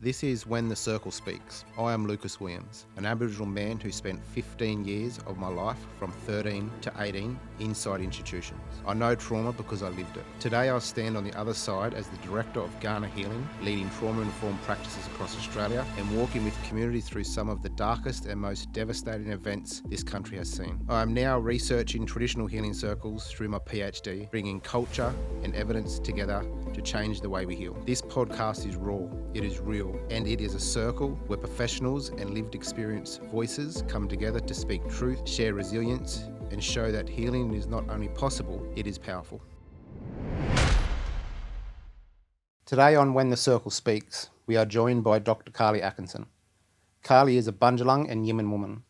This is When the Circle Speaks. I am Lucas Williams, an Aboriginal man who spent 15 years of my life from 13 to 18 inside institutions. I know trauma because I lived it. Today I stand on the other side as the Director of Ghana Healing, leading trauma-informed practices across Australia and walking with communities through some of the darkest and most devastating events this country has seen. I am now researching traditional healing circles through my PhD, bringing culture and evidence together to change the way we heal. This podcast is raw, it is real, and it is a circle where professionals and lived experience voices come together to speak truth, share resilience, and show that healing is not only possible, it is powerful. Today on When the Circle Speaks, we are joined by Dr. Carly Atkinson. Carly is a Bundjalung and Yiman woman,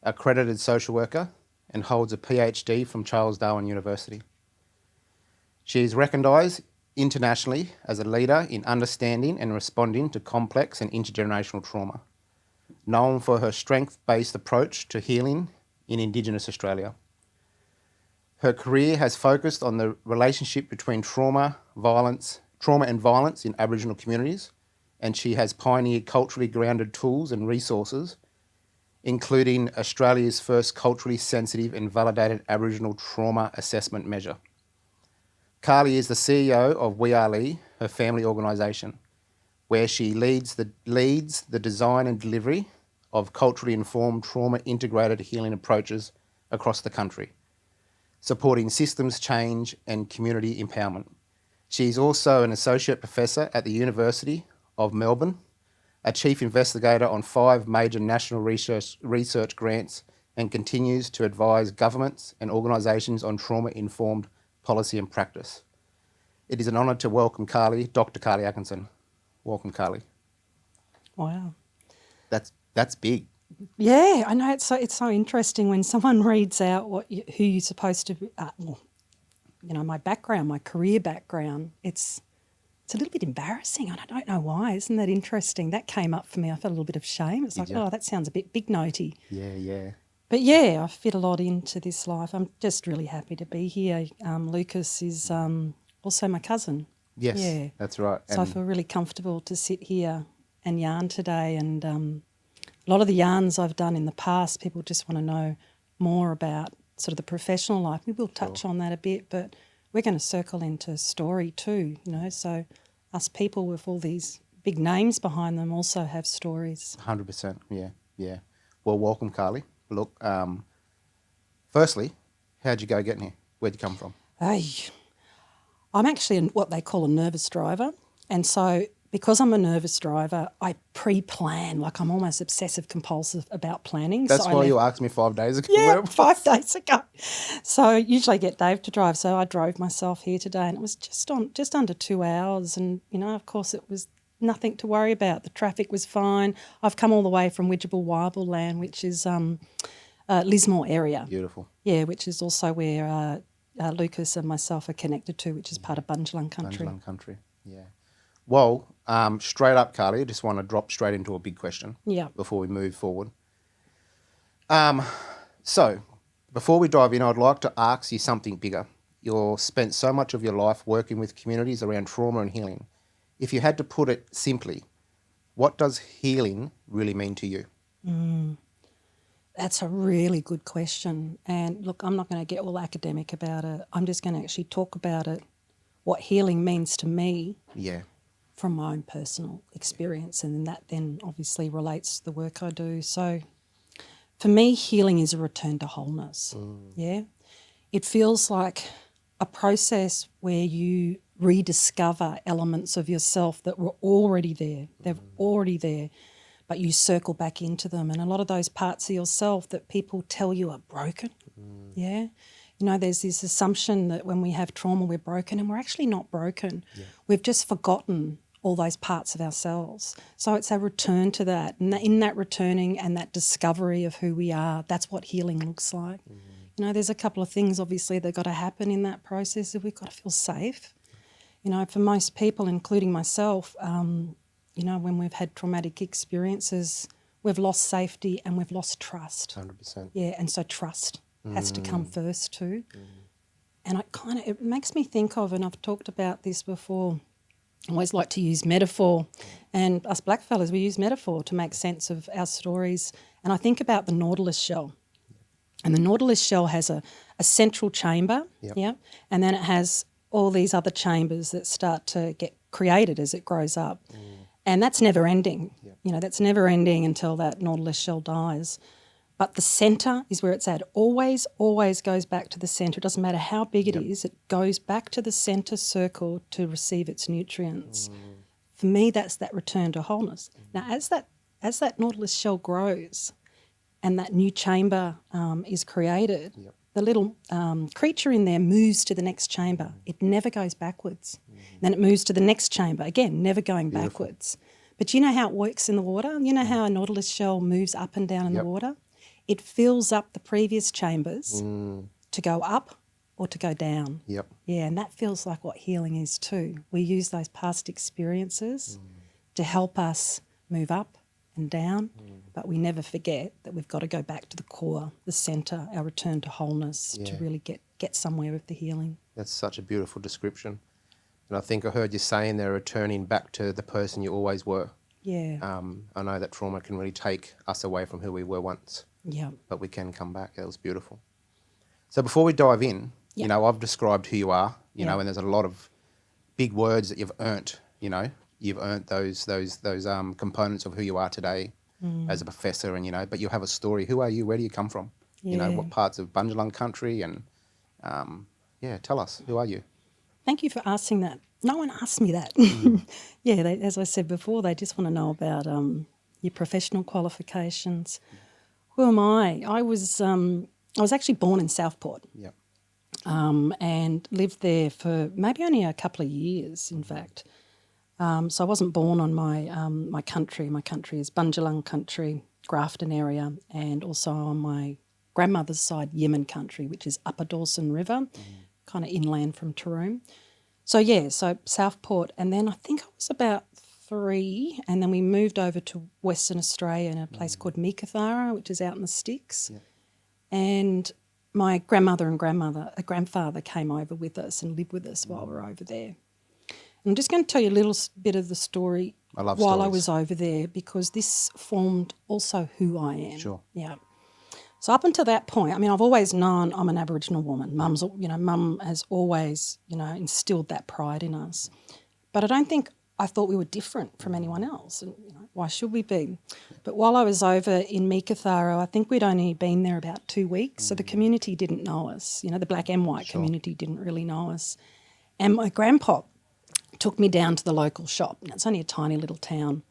accredited social worker, and holds a PhD from Charles Darwin University. She is recognised internationally as a leader in understanding and responding to complex and intergenerational trauma, known for her strength-based approach to healing in Indigenous Australia. Her career has focused on the relationship between trauma and violence in Aboriginal communities, and she has pioneered culturally grounded tools and resources, including Australia's first culturally sensitive and validated Aboriginal trauma assessment measure. Carly is the CEO of We Are Lee, her family organisation, where she leads the design and delivery of culturally informed trauma-integrated healing approaches across the country, supporting systems change and community empowerment. She is also an associate professor at the University of Melbourne, a chief investigator on 5 major national research grants, and continues to advise governments and organisations on trauma-informed policy and practice. It is an honour to welcome Dr. Carly Atkinson. Welcome, Carly. Wow. That's big. Yeah, I know. It's so interesting when someone reads out who you're supposed to be. My background, my career background. It's a little bit embarrassing, and I don't know why. Isn't that interesting? That came up for me. I felt a little bit of shame. It's that sounds a bit big notey. Yeah. But yeah, I fit a lot into this life. I'm just really happy to be here. Lucas is also my cousin. Yes, yeah. That's right. So I feel really comfortable to sit here and yarn today. And a lot of the yarns I've done in the past, people just want to know more about sort of the professional life. Maybe we'll touch on that a bit, but we're going to circle into story too, So us people with all these big names behind them also have stories. 100%, yeah. Well, welcome, Carly. Look, firstly, how'd you go getting here? Where'd you come from? I'm actually what they call a nervous driver. And so because I'm a nervous driver, I pre-plan, like I'm almost obsessive compulsive about planning. That's why you asked me 5 days ago. Yeah, 5 days ago. So usually I get Dave to drive. So I drove myself here today and it was just under 2 hours. And, of course it was nothing to worry about. The traffic was fine. I've come all the way from Widjabul land, which is Lismore area. Beautiful. Yeah, which is also where Lucas and myself are connected to, which is part of Bundjalung country. Bundjalung country, yeah. Well, straight up, Carly, I just want to drop straight into a big question before we move forward. So before we dive in, I'd like to ask you something bigger. You've spent so much of your life working with communities around trauma and healing. If you had to put it simply, what does healing really mean to you? That's a really good question. And look, I'm not going to get all academic about it. I'm just going to actually talk about it, what healing means to me from my own personal experience. And that then obviously relates to the work I do. So for me, healing is a return to wholeness. Yeah. It feels like a process where you rediscover elements of yourself that were already there. They're already there. But you circle back into them. And a lot of those parts of yourself that people tell you are broken, there's this assumption that when we have trauma, we're broken, and we're actually not broken. Yeah. We've just forgotten all those parts of ourselves. So it's a return to that. And in that returning and that discovery of who we are, that's what healing looks like. There's a couple of things, obviously, that got to happen in that process. We've got to feel safe. For most people, including myself, when we've had traumatic experiences, we've lost safety and we've lost trust. 100%. Yeah, and so trust has to come first too. And it makes me think of, and I've talked about this before, I always like to use metaphor, and us blackfellas, we use metaphor to make sense of our stories. And I think about the nautilus shell. And the nautilus shell has a central chamber, and then it has all these other chambers that start to get created as it grows up. And that's never ending. That's never ending until that nautilus shell dies. But the centre is where it's at. Always goes back to the centre. It doesn't matter how big it is, it goes back to the centre circle to receive its nutrients. For me, that's that return to wholeness. Now, as that nautilus shell grows and that new chamber is created, the little creature in there moves to the next chamber. It never goes backwards. Then it moves to the next chamber, again, never going backwards. But you know how it works in the water? You know how a nautilus shell moves up and down in the water? It fills up the previous chambers to go up or to go down. Yeah, and that feels like what healing is too. We use those past experiences to help us move up and down, but we never forget that we've got to go back to the core, the centre, our return to wholeness to really get somewhere with the healing. That's such a beautiful description. And I think I heard you saying they're returning back to the person you always were. Yeah. I know that trauma can really take us away from who we were once. Yeah. But we can come back. That was beautiful. So before we dive in, I've described who you are, you know, and there's a lot of big words that you've earned, You've earned those components of who you are today as a professor and, but you have a story. Who are you? Where do you come from? What parts of Bundjalung country? And, tell us. Who are you? Thank you for asking that. No one asked me that. As I said before, they just want to know about your professional qualifications. Who am I? I was actually born in Southport. Yep. And lived there for maybe only a couple of years, in fact. So I wasn't born on my country. My country is Bundjalung country, Grafton area, and also on my grandmother's side, Yemen country, which is Upper Dawson River, kind of inland from Taroom. So Southport, and then I think I was about 3, and then we moved over to Western Australia in a place called Meekatharra, which is out in the sticks. Yeah. And my grandmother and grandfather came over with us and lived with us while we were over there. And I'm just going to tell you a little bit of the story while I was over there, because this formed also who I am. Sure. Yeah. So up until that point, I mean, I've always known I'm an Aboriginal woman. Mum has always, instilled that pride in us. But I thought we were different from anyone else. And, why should we be? But while I was over in Meekatharra, I think we'd only been there about 2 weeks. So the community didn't know us. The black and white community didn't really know us. And my grandpa took me down to the local shop. Now, it's only a tiny little town.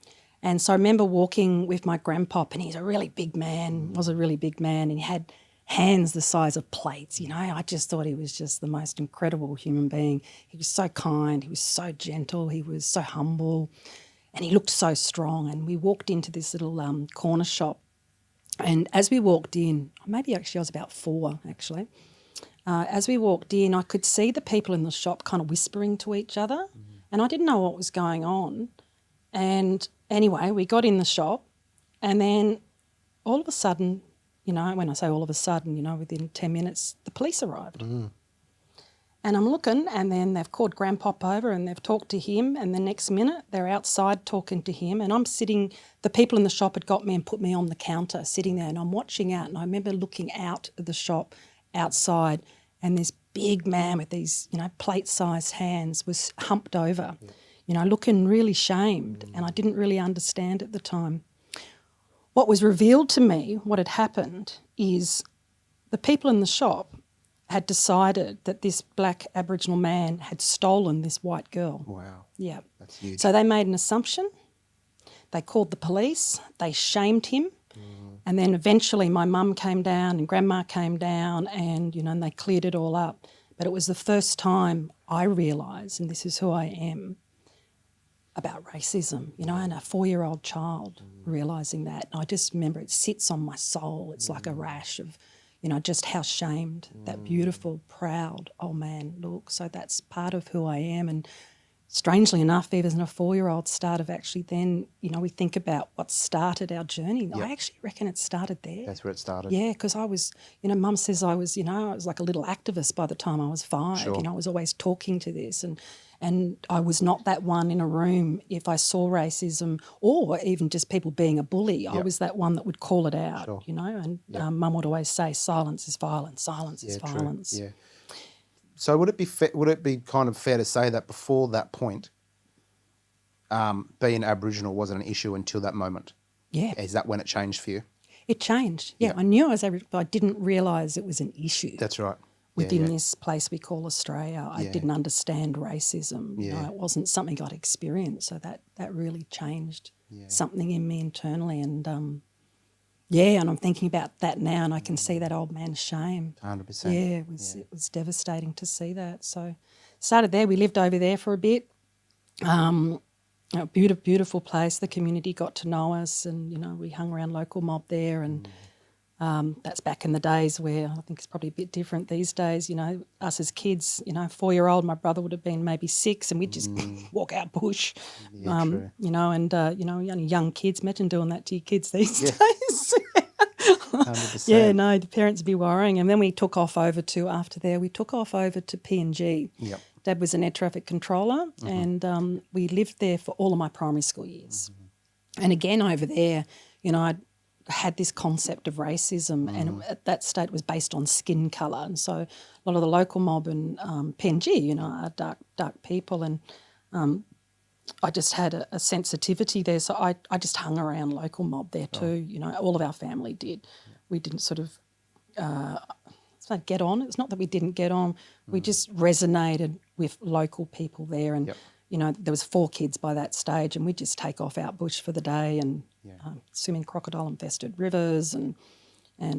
And so I remember walking with my grandpa, and he's a really big man, and he had hands the size of plates, I just thought he was just the most incredible human being. He was so kind, he was so gentle, he was so humble, and he looked so strong. And we walked into this little corner shop, and as we walked in, maybe actually I was about 4 actually, as we walked in, I could see the people in the shop kind of whispering to each other, and I didn't know what was going on. And anyway, we got in the shop, and then all of a sudden, when I say all of a sudden, within 10 minutes, the police arrived. And I'm looking, and then they've called Grandpa over and they've talked to him, and the next minute they're outside talking to him, and I'm sitting, the people in the shop had got me and put me on the counter sitting there, and I'm watching out, and I remember looking out of the shop outside, and this big man with these, plate-sized hands was humped over, looking really shamed, and I didn't really understand at the time. What was revealed to me, what had happened, is the people in the shop had decided that this black Aboriginal man had stolen this white girl. Wow. Yeah. That's huge. So they made an assumption. They called the police. They shamed him. And then eventually my mum came down and Grandma came down and, and they cleared it all up. But it was the first time I realised, and this is who I am, about racism, and a 4-year-old child realising that. And I just remember it sits on my soul. It's like a rash of, just how shamed that beautiful, proud old man looks. So that's part of who I am. And strangely enough, even as a 4-year-old start of actually then, we think about what started our journey. Yep. I actually reckon it started there. That's where it started. Yeah, because I was, Mum says I was like a little activist by the time I was 5. Sure. I was always talking to this. And I was not that one in a room if I saw racism or even just people being a bully. I was that one that would call it out, you know, and Mum would always say, silence is violence, silence is violence. True. Yeah. So would it be kind of fair to say that before that point, being Aboriginal wasn't an issue until that moment? Yeah. Is that when it changed for you? It changed. Yeah. I knew I was Aboriginal, but I didn't realise it was an issue. That's right. Within this place we call Australia. I didn't understand racism. You know, it wasn't something I'd experienced. So that really changed something in me internally. And, and I'm thinking about that now and I can see that old man's shame. 100%. Yeah, it was devastating to see that. So started there. We lived over there for a bit. A beautiful place. The community got to know us and, you know, we hung around local mob there and that's back in the days where I think it's probably a bit different these days, you know, us as kids, you know, 4-year-old, my brother would have been maybe 6 and we'd just walk out bush, you know, and, you know, only young kids. Imagine doing that to your kids these days. 100%. Yeah, no, the parents would be worrying. And then we took off over to PNG. Yep. Dad was an air traffic controller and we lived there for all of my primary school years. And again over there, you know, I had this concept of racism and at that stage it was based on skin colour. And so a lot of the local mob in PNG, you know, are dark people and I just had a sensitivity there. So I just hung around local mob there too. You know, all of our family did. We didn't sort of get on. It's not that we didn't get on. We just resonated with local people there. And, you know, there was 4 kids by that stage and we'd just take off out bush for the day and swim in crocodile-infested rivers and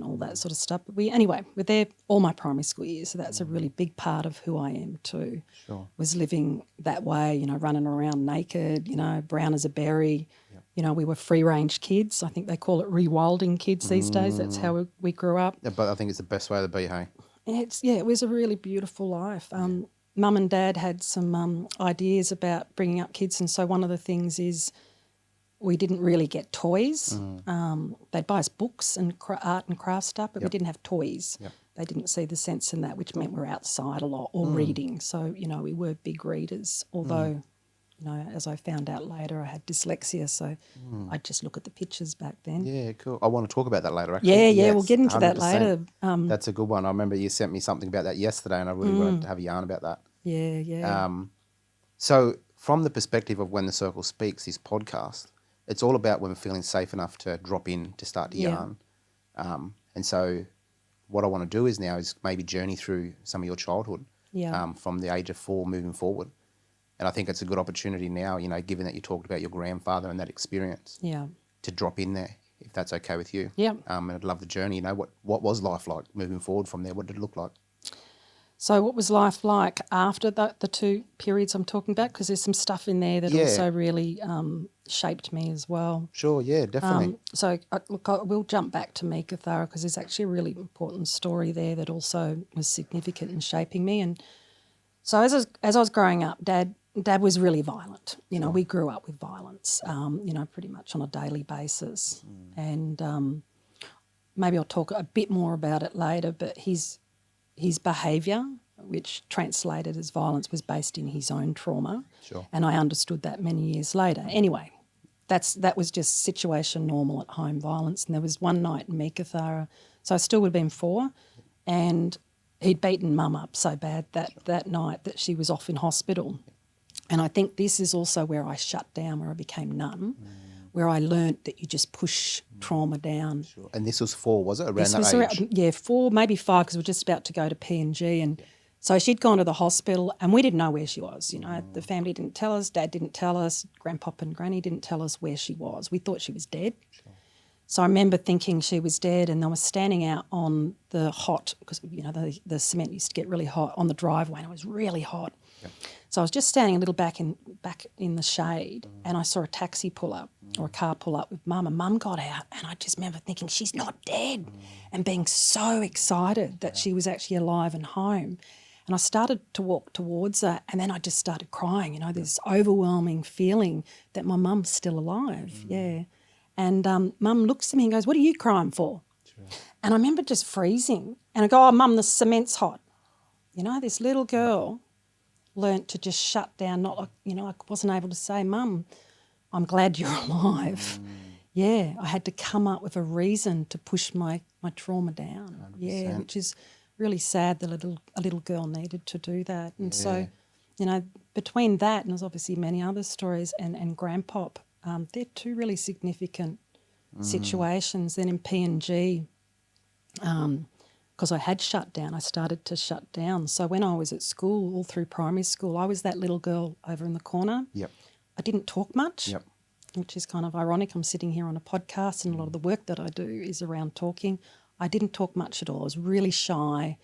all that sort of stuff. But we're there all my primary school years, so that's a really big part of who I am too. Sure. Was living that way, you know, running around naked, you know, brown as a berry. You know, we were free-range kids. I think they call it rewilding kids these days. That's how we grew up. Yeah, but I think it's the best way to be, hey? It was a really beautiful life. Mum and Dad had some ideas about bringing up kids, and so one of the things is we didn't really get toys. They'd buy us books and art and craft stuff, but we didn't have toys. They didn't see the sense in that, which meant we were outside a lot or reading. So, you know, we were big readers, although, you know, as I found out later, I had dyslexia, so I'd just look at the pictures back then. Yeah, cool. I want to talk about that later, actually. Yeah, we'll get into 100%. That later. That's a good one. I remember you sent me something about that yesterday and I really wanted to have a yarn about that. Yeah. So from the perspective of When the Circle Speaks, this podcast, it's all about when we're feeling safe enough to drop in to start to yarn. And so what I want to do is maybe journey through some of your childhood from the age of 4 moving forward. And I think it's a good opportunity now, you know, given that you talked about your grandfather and that experience, to drop in there, if that's okay with you. Yeah. And I'd love the journey, you know, what was life like moving forward from there? What did it look like? So what was life like after the 2 periods I'm talking about? Because there's some stuff in there that also really shaped me as well. Sure, yeah, definitely. We'll jump back to Meekatharra because there's actually a really important story there that also was significant in shaping me. And so as I was growing up, Dad was really violent. You know, we grew up with violence, you know, pretty much on a daily basis. And maybe I'll talk a bit more about it later, but his behaviour, which translated as violence, was based in his own trauma. Sure. And I understood that many years later. Anyway, that was just situation normal at home violence. And there was one night in Meekatharra, so I still would have been 4, and he'd beaten Mum up so bad that night that she was off in hospital. And I think this is also where I shut down, where I became numb, where I learnt that you just push trauma down. Sure. And this was 4, was it, around that age? 4, maybe 5, because we were just about to go to PNG. And so she'd gone to the hospital and we didn't know where she was. You know, the family didn't tell us, Dad didn't tell us, Grandpop and Granny didn't tell us where she was. We thought she was dead. Sure. So I remember thinking she was dead, and I was standing out on the hot, because, you know, the cement used to get really hot on the driveway, and it was really hot. Yep. So I was just standing a little back in the shade, and I saw a taxi pull up or a car pull up with Mum, and Mum got out, and I just remember thinking, she's not dead, and being so excited that she was actually alive and home. And I started to walk towards her, and then I just started crying, you know, this overwhelming feeling that my mum's still alive, And Mum looks at me and goes, "What are you crying for?" Sure. And I remember just freezing, and I go, "Oh, Mum, the cement's hot." You know, this little girl learnt to just shut down, not like, I wasn't able to say, Mum, I'm glad you're alive. Yeah, I had to come up with a reason to push my trauma down. 100%. Yeah, which is really sad that a little girl needed to do that. And so, between that, and there's obviously many other stories, and Grandpop, they're two really significant situations. Then in PNG, because I had shut down, I started to shut down. So when I was at school, all through primary school, I was that little girl over in the corner. Yep. I didn't talk much. Yep. Which is kind of ironic. I'm sitting here on a podcast and a lot of the work that I do is around talking. I didn't talk much at all. I was really shy.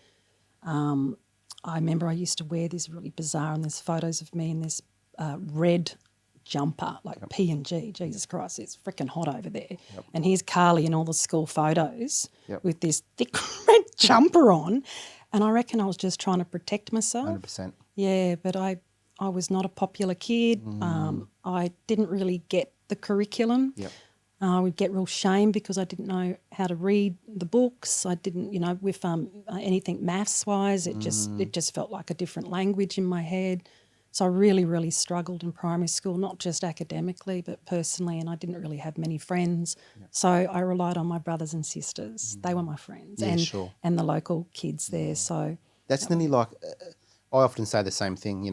I remember I used to wear this really bizarre, and there's photos of me in this red jumper, like P&G. Jesus Christ, it's freaking hot over there. Yep. And here's Carly in all the school photos with this thick red jumper on. And I reckon I was just trying to protect myself. 100%. Yeah, but I was not a popular kid. I didn't really get the curriculum. Yep. I would get real shame because I didn't know how to read the books. I didn't, with anything maths-wise, it just felt like a different language in my head. So I really, really struggled in primary school, not just academically but personally, and I didn't really have many friends. Yep. So I relied on my brothers and sisters. They were my friends, and the local kids there. So that's nearly like I often say the same thing,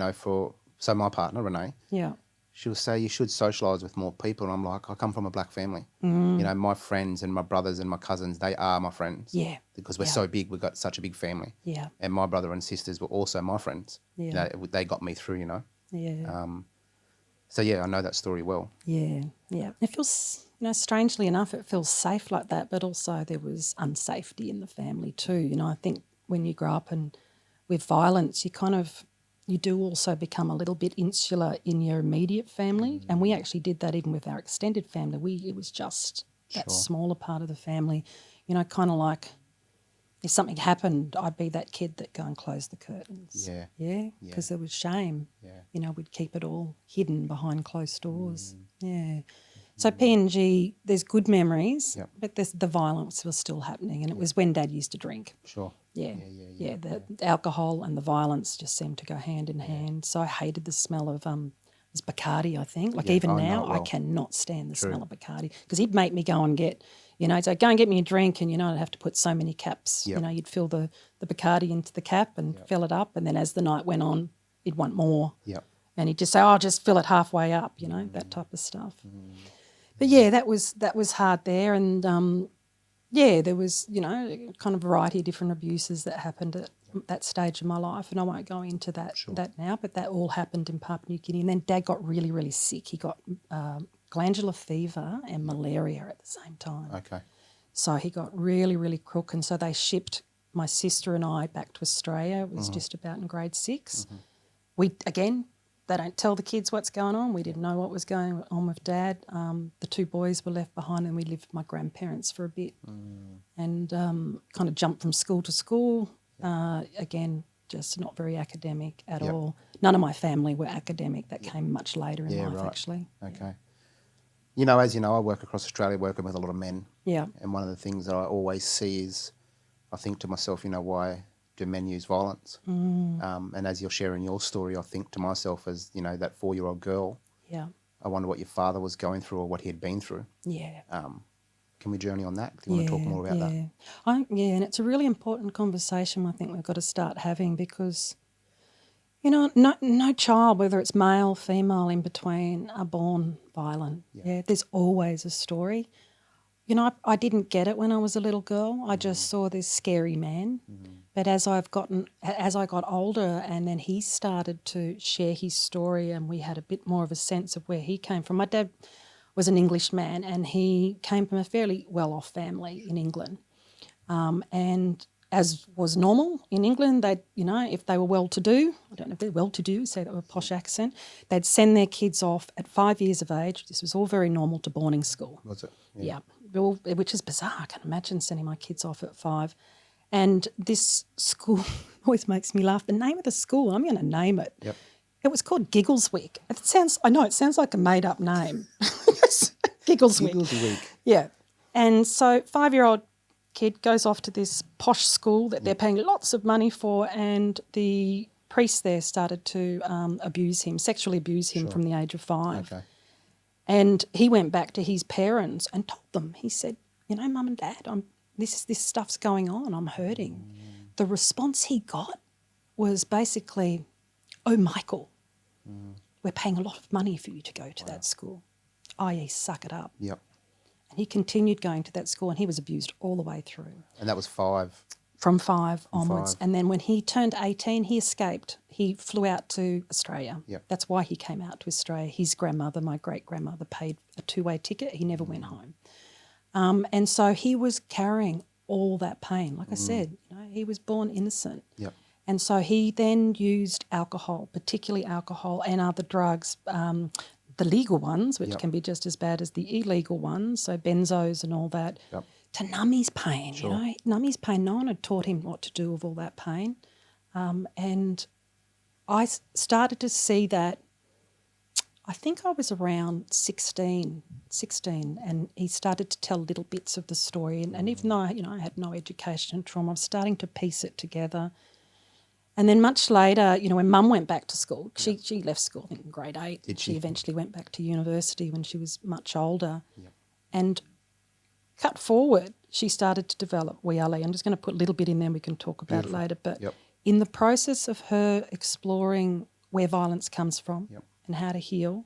so my partner, Renee, she'll say you should socialise with more people. And I'm like, I come from a black family. My friends and my brothers and my cousins, they are my friends. Yeah. Because we're so big, we've got such a big family. Yeah. And my brother and sisters were also my friends. Yeah. They got me through, Yeah. So, I know that story well. Yeah, yeah. It feels, strangely enough, it feels safe like that, but also there was unsafety in the family too. I think when you grow up and with violence, you do also become a little bit insular in your immediate family. And we actually did that even with our extended family. It was just that smaller part of the family, kind of like if something happened, I'd be that kid that go and close the curtains. Yeah. Yeah, because there was shame. Yeah. We'd keep it all hidden behind closed doors. Yeah. So PNG, there's good memories, but the violence was still happening, and it was when Dad used to drink. Sure. Yeah. The alcohol and the violence just seemed to go hand in hand. So I hated the smell of it's Bacardi, I think. Like even now, I cannot stand the smell of Bacardi because he'd make me go and get, so go and get me a drink, and I'd have to put so many caps. Yep. You'd fill the Bacardi into the cap and fill it up, and then as the night went on, he'd want more. Yep. And he'd just say, "Oh, just fill it halfway up," that type of stuff. But that was hard there, and there was kind of variety of different abuses that happened at that stage of my life, and I won't go into that now. But that all happened in Papua New Guinea, and then Dad got really, really sick. He got glandular fever and malaria at the same time. Okay. So he got really, really crook, and so they shipped my sister and I back to Australia. It was just about in grade 6. They don't tell the kids what's going on. We didn't know what was going on with Dad. The 2 boys were left behind, and we lived with my grandparents for a bit and kind of jumped from school to school. Again, just not very academic at all. None of my family were academic. That came much later in life, actually. Okay. As you know, I work across Australia working with a lot of men. Yeah. And one of the things that I always see is I think to myself, why do men use violence? And as you're sharing your story, I think to myself as, that 4-year-old girl, I wonder what your father was going through or what he had been through. Yeah. Can we journey on that? Do you want to talk more about that? And it's a really important conversation I think we've got to start having because, no child, whether it's male, female, in between, are born violent. Yeah, there's always a story. I didn't get it when I was a little girl. I just saw this scary man. But as I got older, and then he started to share his story, and we had a bit more of a sense of where he came from. My dad was an Englishman, and he came from a fairly well-off family in England. And as was normal in England, they'd, if they were well-to-do, I don't know if they're well-to-do, say that with a posh accent, they'd send their kids off at 5 years of age. This was all very normal to boarding school. Was it? Yeah. Which is bizarre. I can imagine sending my kids off at 5. And this school always makes me laugh. The name of the school, I'm going to name it. Yep. It was called Giggleswick. It sounds like a made-up name. Giggleswick. Giggleswick. Yeah. And so 5-year-old kid goes off to this posh school that they're paying lots of money for, and the priest there started to abuse him, sexually abuse him from the age of 5. Okay. And he went back to his parents and told them, he said, you know, Mum and Dad, this stuff's going on, I'm hurting. The response he got was basically, oh, Michael, we're paying a lot of money for you to go to that school, i.e. suck it up. Yep. And he continued going to that school and he was abused all the way through. And that was 5? From 5 onwards. 5. And then when he turned 18, he escaped. He flew out to Australia. Yep. That's why he came out to Australia. His grandmother, my great-grandmother, paid a 2-way ticket. He never went home. And so he was carrying all that pain. Like I said, you know, he was born innocent. Yep. And so he then used alcohol, particularly alcohol and other drugs, the legal ones, which can be just as bad as the illegal ones, so benzos and all that, to numb his pain, you know, numb his pain. No one had taught him what to do with all that pain. And I started to see that, I think I was around 16, and he started to tell little bits of the story. And even though, you know, I had no education and trauma, I was starting to piece it together. And then much later, you know, when Mum went back to school, she left school I think in grade 8. Did she she? eventually went back to university when she was much older. Yep. And cut forward, she started to develop WLE. I'm just going to put a little bit in there, we can talk about it later. But in the process of her exploring where violence comes from and how to heal,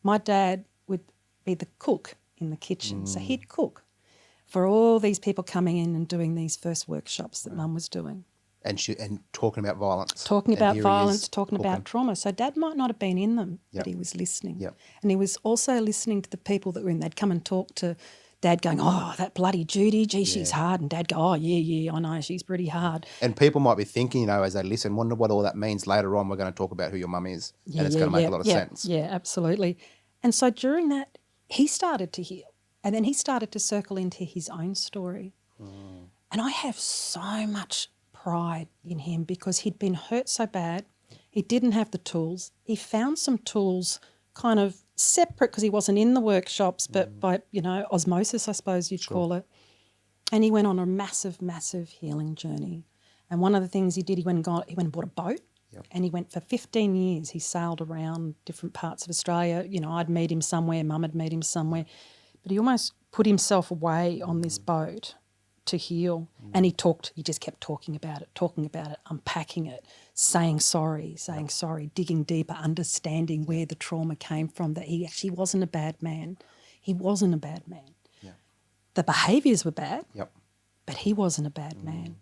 my dad would be the cook in the kitchen. So he'd cook for all these people coming in and doing these first workshops that Mum was doing. And talking about violence. Talking about violence, talking about trauma. So Dad might not have been in them, but he was listening. Yep. And he was also listening to the people that were in. They'd come and talk to Dad going, oh, that bloody Judy, gee, she's hard. And Dad go, oh, yeah, I know, she's pretty hard. And people might be thinking, you know, as they listen, wonder what all that means. Later on, we're going to talk about who your mum is. And it's going to make a lot of sense. Yeah, absolutely. And so during that, he started to heal. And then he started to circle into his own story. And I have so much pride in him because he'd been hurt so bad. He didn't have the tools. He found some tools kind of separate because he wasn't in the workshops, but by, you know, osmosis, I suppose you'd call it. And he went on a massive, massive healing journey. And one of the things he did, he went and bought a boat. And he went for 15 years. He sailed around different parts of Australia. You know, I'd meet him somewhere, Mum had met him somewhere. But he almost put himself away on this boat to heal. And he just kept talking about it, unpacking it, saying sorry, digging deeper, understanding where the trauma came from, that he actually wasn't a bad man. He wasn't a bad man. The behaviours were bad, but he wasn't a bad man.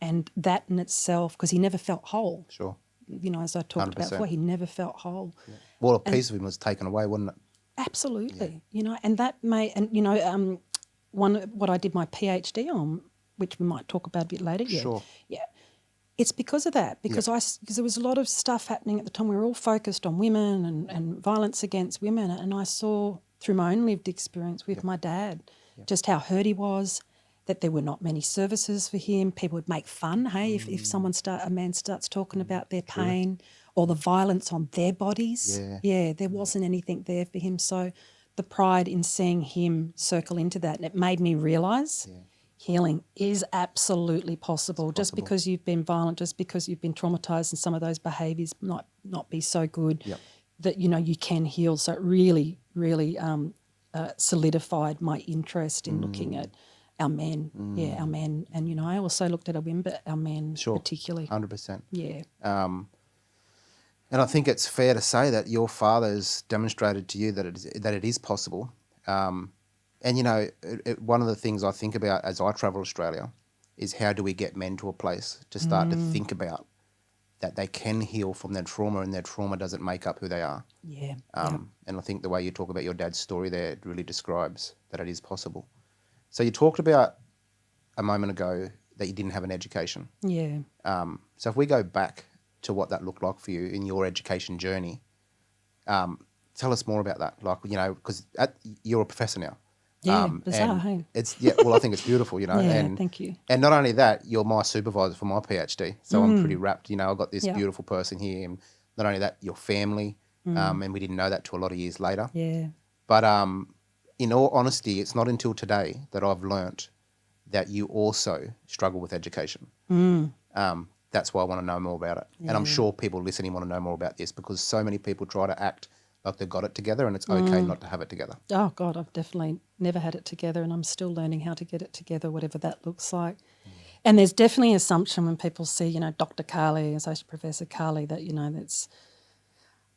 And that in itself, because he never felt whole. Sure. You know, as I talked 100%. about before, he never felt whole. Well, a piece of him was taken away, wasn't it? Absolutely. You know, and that you know, what I did my PhD on, which we might talk about a bit later. Sure. Yeah. It's because of that, because there was a lot of stuff happening at the time. We were all focused on women and violence against women, and I saw through my own lived experience with my dad just how hurt he was, that there were not many services for him. People would make fun, hey, if a man starts talking about their pain or the violence on their bodies. There wasn't anything there for him. So the pride in seeing him circle into that, and it made me realise healing is absolutely possible. Just because you've been violent, just because you've been traumatised and some of those behaviours might not be so good, that, you know, you can heal. So it really, really solidified my interest in looking at our men, our men. And, you know, I also looked at our women, but our men particularly. 100%. Yeah. And I think it's fair to say that your father's demonstrated to you that it is possible. And, you know, one of the things I think about as I travel Australia is how do we get men to a place to start to think about that they can heal from their trauma, and their trauma doesn't make up who they are. Yeah. And I think the way you talk about your dad's story there, it really describes that it is possible. So you talked about a moment ago that you didn't have an education. Yeah. So if we go back to what that looked like for you in your education journey, tell us more about that. Like, you know, because you're a professor now. Yeah, bizarre, hey? Well, I think it's beautiful, you know. Yeah, thank you. And not only that, you're my supervisor for my PhD. So I'm pretty wrapped, you know, I've got this beautiful person here. And not only that, your family, and we didn't know that till a lot of years later. Yeah. But in all honesty, it's not until today that I've learnt that you also struggle with education. that's why I want to know more about it. And I'm sure people listening want to know more about this because so many people try to act like they've got it together and it's okay not to have it together. Oh, God, I've definitely never had it together and I'm still learning how to get it together, whatever that looks like. And there's definitely an assumption when people see, you know, Dr. Carly, Associate Professor Carly, that, you know, that's,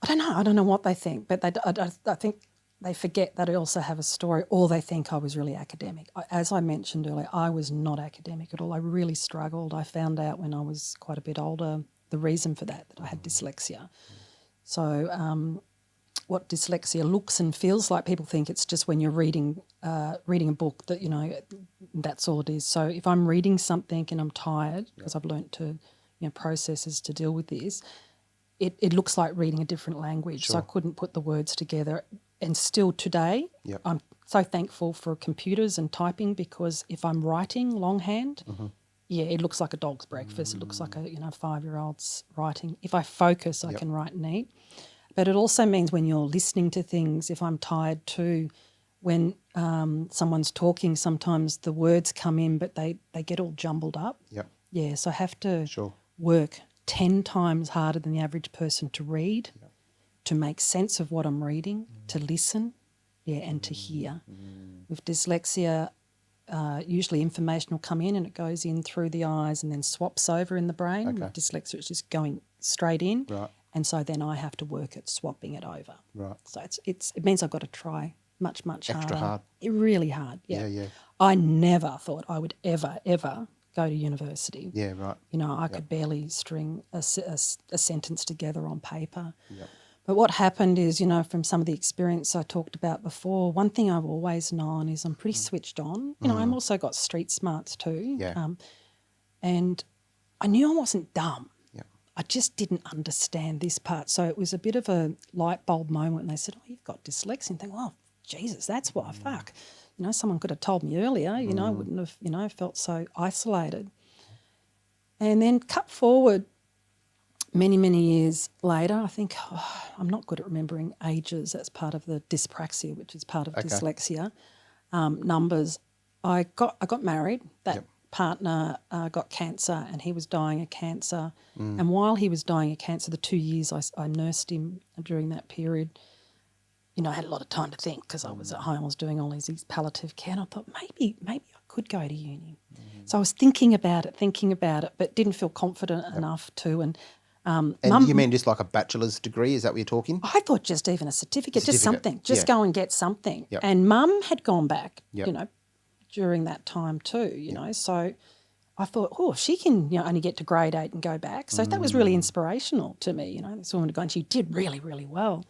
I don't know what they think, but I think they forget that I also have a story, or they think I was really academic. As I mentioned earlier, I was not academic at all. I really struggled. I found out when I was quite a bit older the reason for that I had dyslexia. So what dyslexia looks and feels like, people think it's just when you're reading a book that, you know, that's all it is. So if I'm reading something and I'm tired, because I've learnt to, you know, processes to deal with this, it looks like reading a different language. Sure. So I couldn't put the words together. And still today, I'm so thankful for computers and typing, because if I'm writing longhand, it looks like a dog's breakfast. It looks like a, you know, 5-year-old's writing. If I focus, I can write neat. But it also means when you're listening to things, if I'm tired too, when someone's talking, sometimes the words come in, but they get all jumbled up. Yep. Yeah, so I have to Sure. work 10 times harder than the average person to read, to make sense of what I'm reading, to listen, and to hear. With dyslexia, usually information will come in and it goes in through the eyes and then swaps over in the brain. Okay. With dyslexia, it's just going straight in. Right. And so then I have to work at swapping it over. Right. So it means I've got to try much Extra harder. hard. Really hard, Yeah. I never thought I would ever go to university. Yeah, right. You know, I could barely string a sentence together on paper. Yep. But what happened is, you know, from some of the experience I talked about before, one thing I've always known is I'm pretty switched on. You know, I'm also got street smarts too. Yeah. And I knew I wasn't dumb. Yep. I just didn't understand this part. So it was a bit of a light bulb moment when they said, oh, you've got dyslexia. And think, well, Jesus, that's why, fuck. You know, someone could have told me earlier, you know, I wouldn't have, you know, felt so isolated. And then cut forward many years later, I think, I'm not good at remembering ages. That's part of the dyspraxia, which is part of dyslexia. Numbers. I got married. That partner got cancer and he was dying of cancer. And while he was dying of cancer, the 2 years I nursed him during that period, you know, I had a lot of time to think because I was at home, I was doing all these palliative care, and I thought maybe I could go to uni. So I was thinking about it, but didn't feel confident enough to. And you mean just like a bachelor's degree? Is that what you're talking? I thought just even a certificate, just something, go and get something. Yep. And Mum had gone back, you know, during that time too, you know. So I thought, oh, she can, you know, only get to grade 8 and go back. So that was really inspirational to me, you know. This woman had gone, she did really, really well.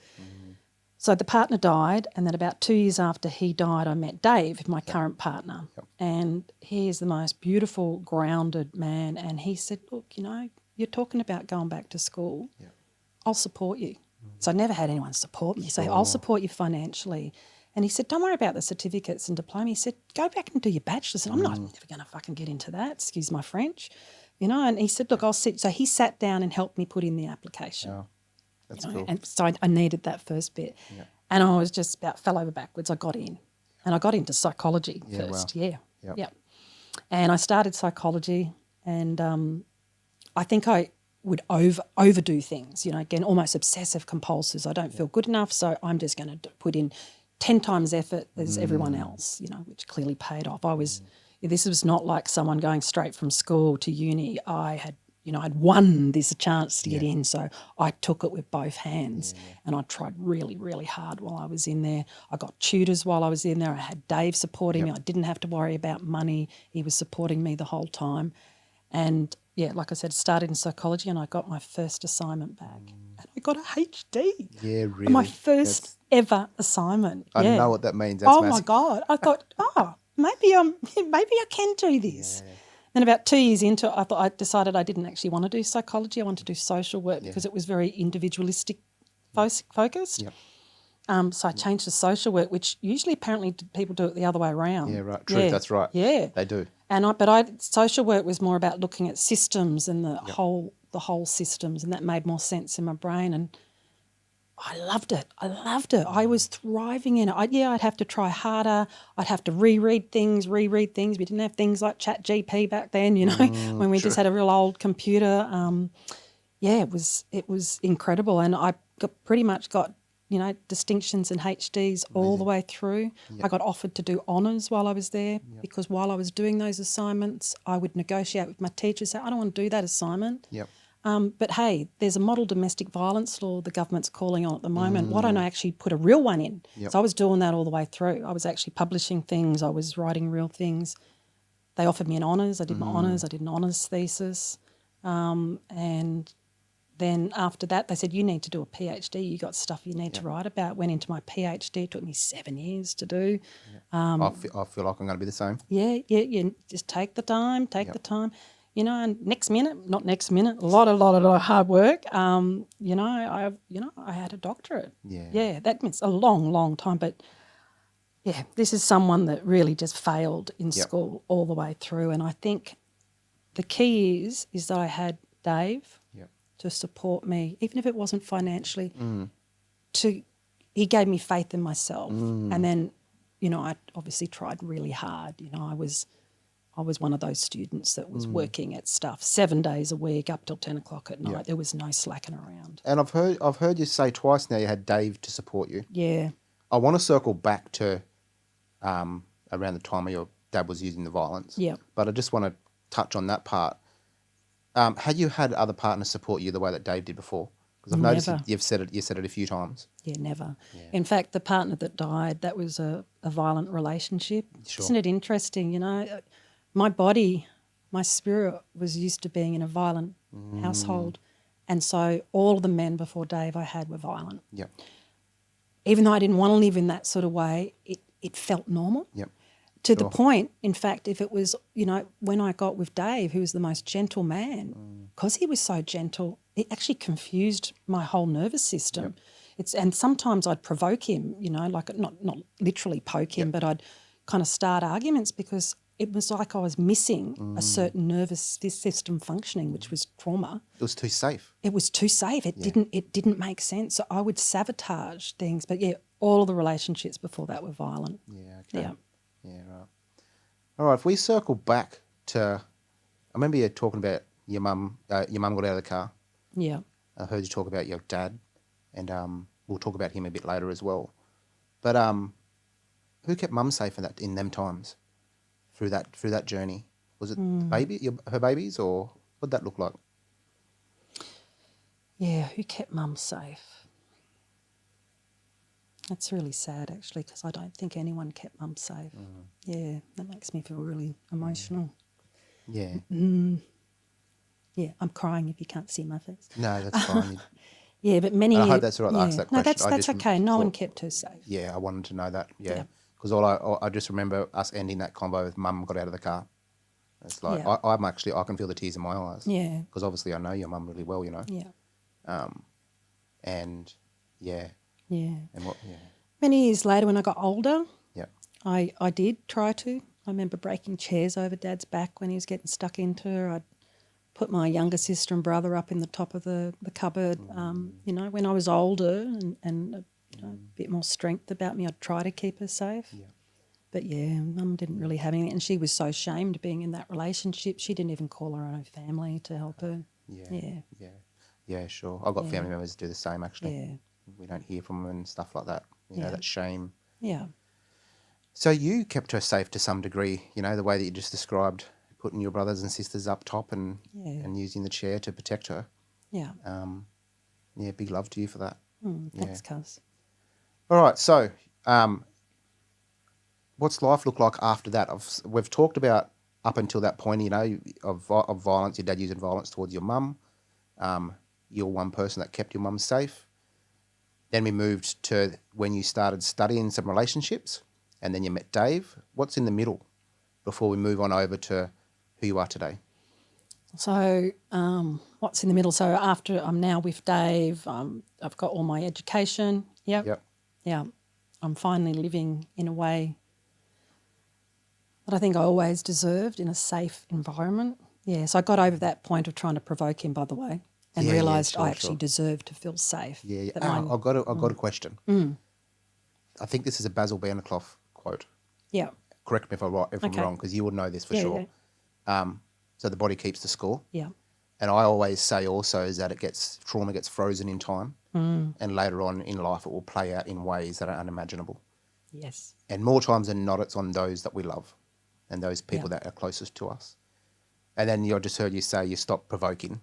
So the partner died, and then about 2 years after he died, I met Dave, my current partner. And he is the most beautiful, grounded man. And he said, look, you know, you're talking about going back to school. I'll support you. So I never had anyone support me. So I'll support you financially. And he said, don't worry about the certificates and diploma. He said, go back and do your bachelor's. And I'm not never going to fucking get into that, excuse my French. You know, and he said, look, I'll sit. So he sat down and helped me put in the application. Oh, that's you know, cool. and so I needed that first bit. And I was just about fell over backwards. I got in. And I got into psychology first. Wow. Yeah. And I started psychology, and I think I would overdo things, you know, again, almost obsessive compulsive. I don't feel good enough, so I'm just going to put in 10 times effort as everyone else, you know, which clearly paid off. This was not like someone going straight from school to uni. I'd won this chance to get in, so I took it with both hands and I tried really, really hard while I was in there. I got tutors while I was in there. I had Dave supporting me. I didn't have to worry about money. He was supporting me the whole time. And, like I said, started in psychology and I got my first assignment back. And I got a HD. Yeah, really. My first ever assignment. I know what that means. That's massive. My God. I thought, maybe I can do this. Yeah. Then about 2 years into it, I decided I didn't actually want to do psychology. I wanted to do social work because it was very individualistic focused. So I changed to social work, which usually apparently people do it the other way around. Yeah, right. True, that's right. Yeah. They do. But social work was more about looking at systems and the whole systems, and that made more sense in my brain. And I loved it. I was thriving in it. I'd have to try harder. I'd have to reread things. We didn't have things like ChatGPT back then, when we true. just had a real old computer. It was incredible, and I pretty much got distinctions and HDs all the way through. Yep. I got offered to do honours while I was there because while I was doing those assignments, I would negotiate with my teacher, say, I don't want to do that assignment. Yep. But hey, there's a model domestic violence law the government's calling on at the moment. Why don't I actually put a real one in? Yep. So I was doing that all the way through. I was actually publishing things. I was writing real things. They offered me an honours. I did my honours. I did an honours thesis. And then after that, they said, you need to do a PhD. You got stuff you need to write about. Went into my PhD. It took me 7 years to do. I feel like I'm going to be the same. Yeah. Just take the time, the time. And not next minute, a lot of hard work. I had a doctorate. Yeah, that means a long, long time. But yeah, this is someone that really just failed in school all the way through. And I think the key is that I had Dave to support me, even if it wasn't financially. He gave me faith in myself, and then, I obviously tried really hard. I was one of those students that was working at stuff 7 days a week up till 10 o'clock at night. Yeah. There was no slacking around. And I've heard you say twice now you had Dave to support you. Yeah. I want to circle back to around the time where your dad was using the violence. Yeah. But I just want to touch on that part. Had you had other partners support you the way that Dave did before? Because I've noticed you've said it a few times. Yeah, never. Yeah. In fact, the partner that died, that was a violent relationship. Sure. Isn't it interesting? My body, my spirit was used to being in a violent household. And so all the men before Dave I had were violent. Yep. Even though I didn't want to live in that sort of way, it felt normal. Yep. To the point, in fact, if it was, when I got with Dave, who was the most gentle man, because he was so gentle, it actually confused my whole nervous system. Yep. And sometimes I'd provoke him, like not literally poke him, but I'd kind of start arguments because it was like I was missing a certain nervous system functioning, which was trauma. It was too safe. It was too safe. It didn't make sense. So I would sabotage things. But yeah, all of the relationships before that were violent. Yeah. Okay. Yeah. Yeah. Right. All right. If we circle back to, I remember you talking about your mum. Your mum got out of the car. Yeah. I heard you talk about your dad, and we'll talk about him a bit later as well. But who kept mum safe in them times? Through that journey, was it her babies, or what'd that look like? Yeah, who kept mum safe? That's really sad, actually, because I don't think anyone kept mum safe. Yeah, that makes me feel really emotional. Yeah. Yeah, I'm crying if you can't see my face. No, that's fine. Yeah, but many. And I hope that's all right to ask that question. No, that's okay. No one kept her safe. Yeah, I wanted to know that. Yeah. Because I just remember us ending that convo with mum got out of the car. It's like I can feel the tears in my eyes. Yeah. Because obviously I know your mum really well, Yeah. And yeah. Yeah. And what? Yeah. Many years later, when I got older, Yeah. I did try to. I remember breaking chairs over Dad's back when he was getting stuck into her. I'd put my younger sister and brother up in the top of the cupboard. When I was older and a bit more strength about me, I'd try to keep her safe. Yeah. But yeah, Mum didn't really have anything, and she was so shamed being in that relationship. She didn't even call her own family to help her. Yeah. Yeah, sure. I've got family members who do the same, actually. Yeah. We don't hear from them and stuff like that. That shame. Yeah. So you kept her safe to some degree, the way that you just described, putting your brothers and sisters up top and using the chair to protect her. Yeah. Big love to you for that. Thanks, cuz. All right, so what's life look like after that? We've talked about up until that point, of violence, your dad using violence towards your mum. You're one person that kept your mum safe. Then we moved to when you started studying some relationships, and then you met Dave. What's in the middle before we move on over to who you are today? So what's in the middle? So after I'm now with Dave, I've got all my education. Yep. Yeah. I'm finally living in a way that I think I always deserved, in a safe environment. Yeah, so I got over that point of trying to provoke him, by the way. and Yeah, realised sure, I actually sure. deserve to feel safe. Yeah, yeah. That I've got a question. I think this is a Basil Vanderclough quote. Yeah. Correct me if I'm Okay. wrong, because you would know this for Yeah, sure. So the body keeps the score. yeah. And I always say also is that trauma gets frozen in time, and later on in life it will play out in ways that are unimaginable. Yes. And more times than not, it's on those that we love and those people Yeah. that are closest to us. And then I just heard you say you stop provoking.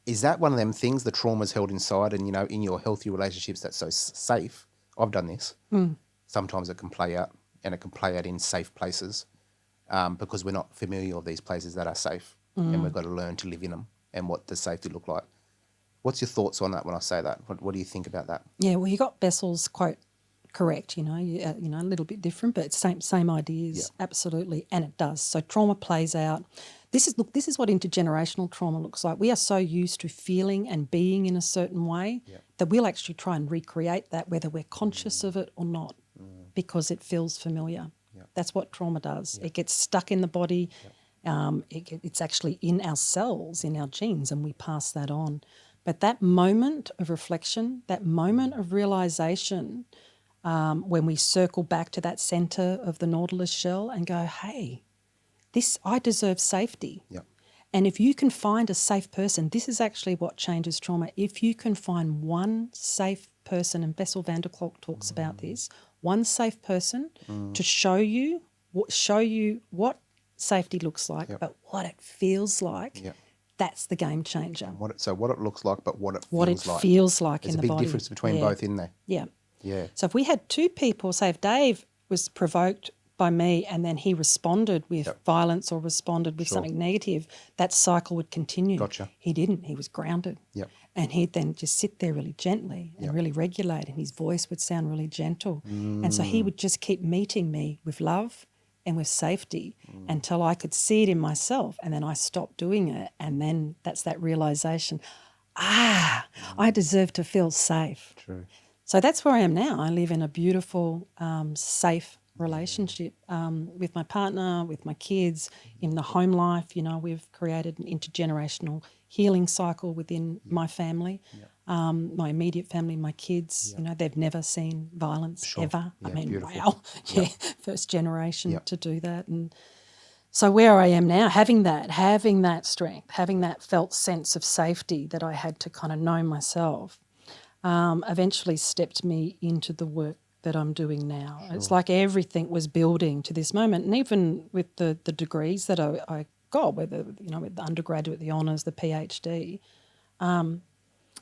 Is that one of them things, the trauma's held inside and, in your healthy relationships that's so safe? I've done this. Sometimes it can play out, and it can play out in safe places because we're not familiar with these places that are safe, and we've got to learn to live in them and what does safety look like. What's your thoughts on that when I say that? What do you think about that? Yeah, well, you got Bessel's quote correct, a little bit different, but same ideas, absolutely, and it does. So trauma plays out. This is what intergenerational trauma looks like. We are so used to feeling and being in a certain way that we'll actually try and recreate that, whether we're conscious of it or not, because it feels familiar. That's what trauma does. It gets stuck in the body. It's actually in our cells, in our genes, and we pass that on. But that moment of reflection, that moment of realisation, when we circle back to that centre of the nautilus shell and go, hey, I deserve safety. Yep. And if you can find a safe person, this is actually what changes trauma. If you can find one safe person, and Bessel van der Kolk talks about this, one safe person to show you what safety looks like, but what it feels like, that's the game changer. What it looks like, but what it feels What like. it feels like There's in a the big body. difference between both in there. Yeah. Yeah. So if we had two people, say if Dave was provoked by me and then he responded with violence or responded with something negative, that cycle would continue. Gotcha. He didn't. He was grounded. Yep. And he'd then just sit there really gently and really regulate, and his voice would sound really gentle. And so he would just keep meeting me with love and with safety until I could see it in myself, and then I stopped doing it. And then that's that realisation, I deserve to feel safe. True. So that's where I am now. I live in a beautiful, safe relationship with my partner, with my kids, in the home life. We've created an intergenerational healing cycle within my family, my immediate family, my kids. They've never seen violence ever. Yeah, I mean, beautiful. wow. Yeah, first generation to do that. And so where I am now, having that strength, having that felt sense of safety that I had to kind of know myself, eventually stepped me into the work that I'm doing now. Sure. It's like everything was building to this moment. And even with the degrees that I got, whether, with the undergraduate, the honours, the PhD, and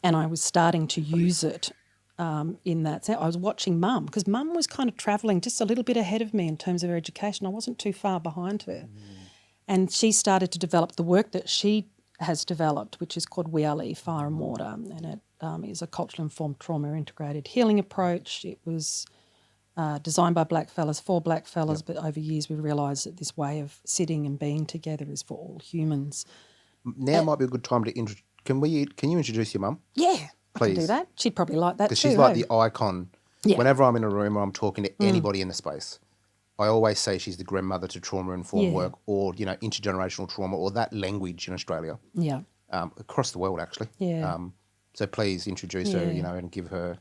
I was starting to use it in that sense. I was watching Mum, because Mum was kind of travelling just a little bit ahead of me in terms of her education. I wasn't too far behind her. And she started to develop the work that she has developed, which is called WLE, Fire and Water, and it is a culturally informed trauma integrated healing approach. It was designed by blackfellas for blackfellas, but over years we realised that this way of sitting and being together is for all humans. Now might be a good time to Can you introduce your mum? Yeah, Please. I can do that. She'd probably like that too. Because she's like the icon. Yeah. Whenever I'm in a room or I'm talking to anybody in the space, I always say she's the grandmother to trauma-informed work, or, intergenerational trauma, or that language in Australia. Yeah. Across the world, actually. Yeah. So please introduce her, and give her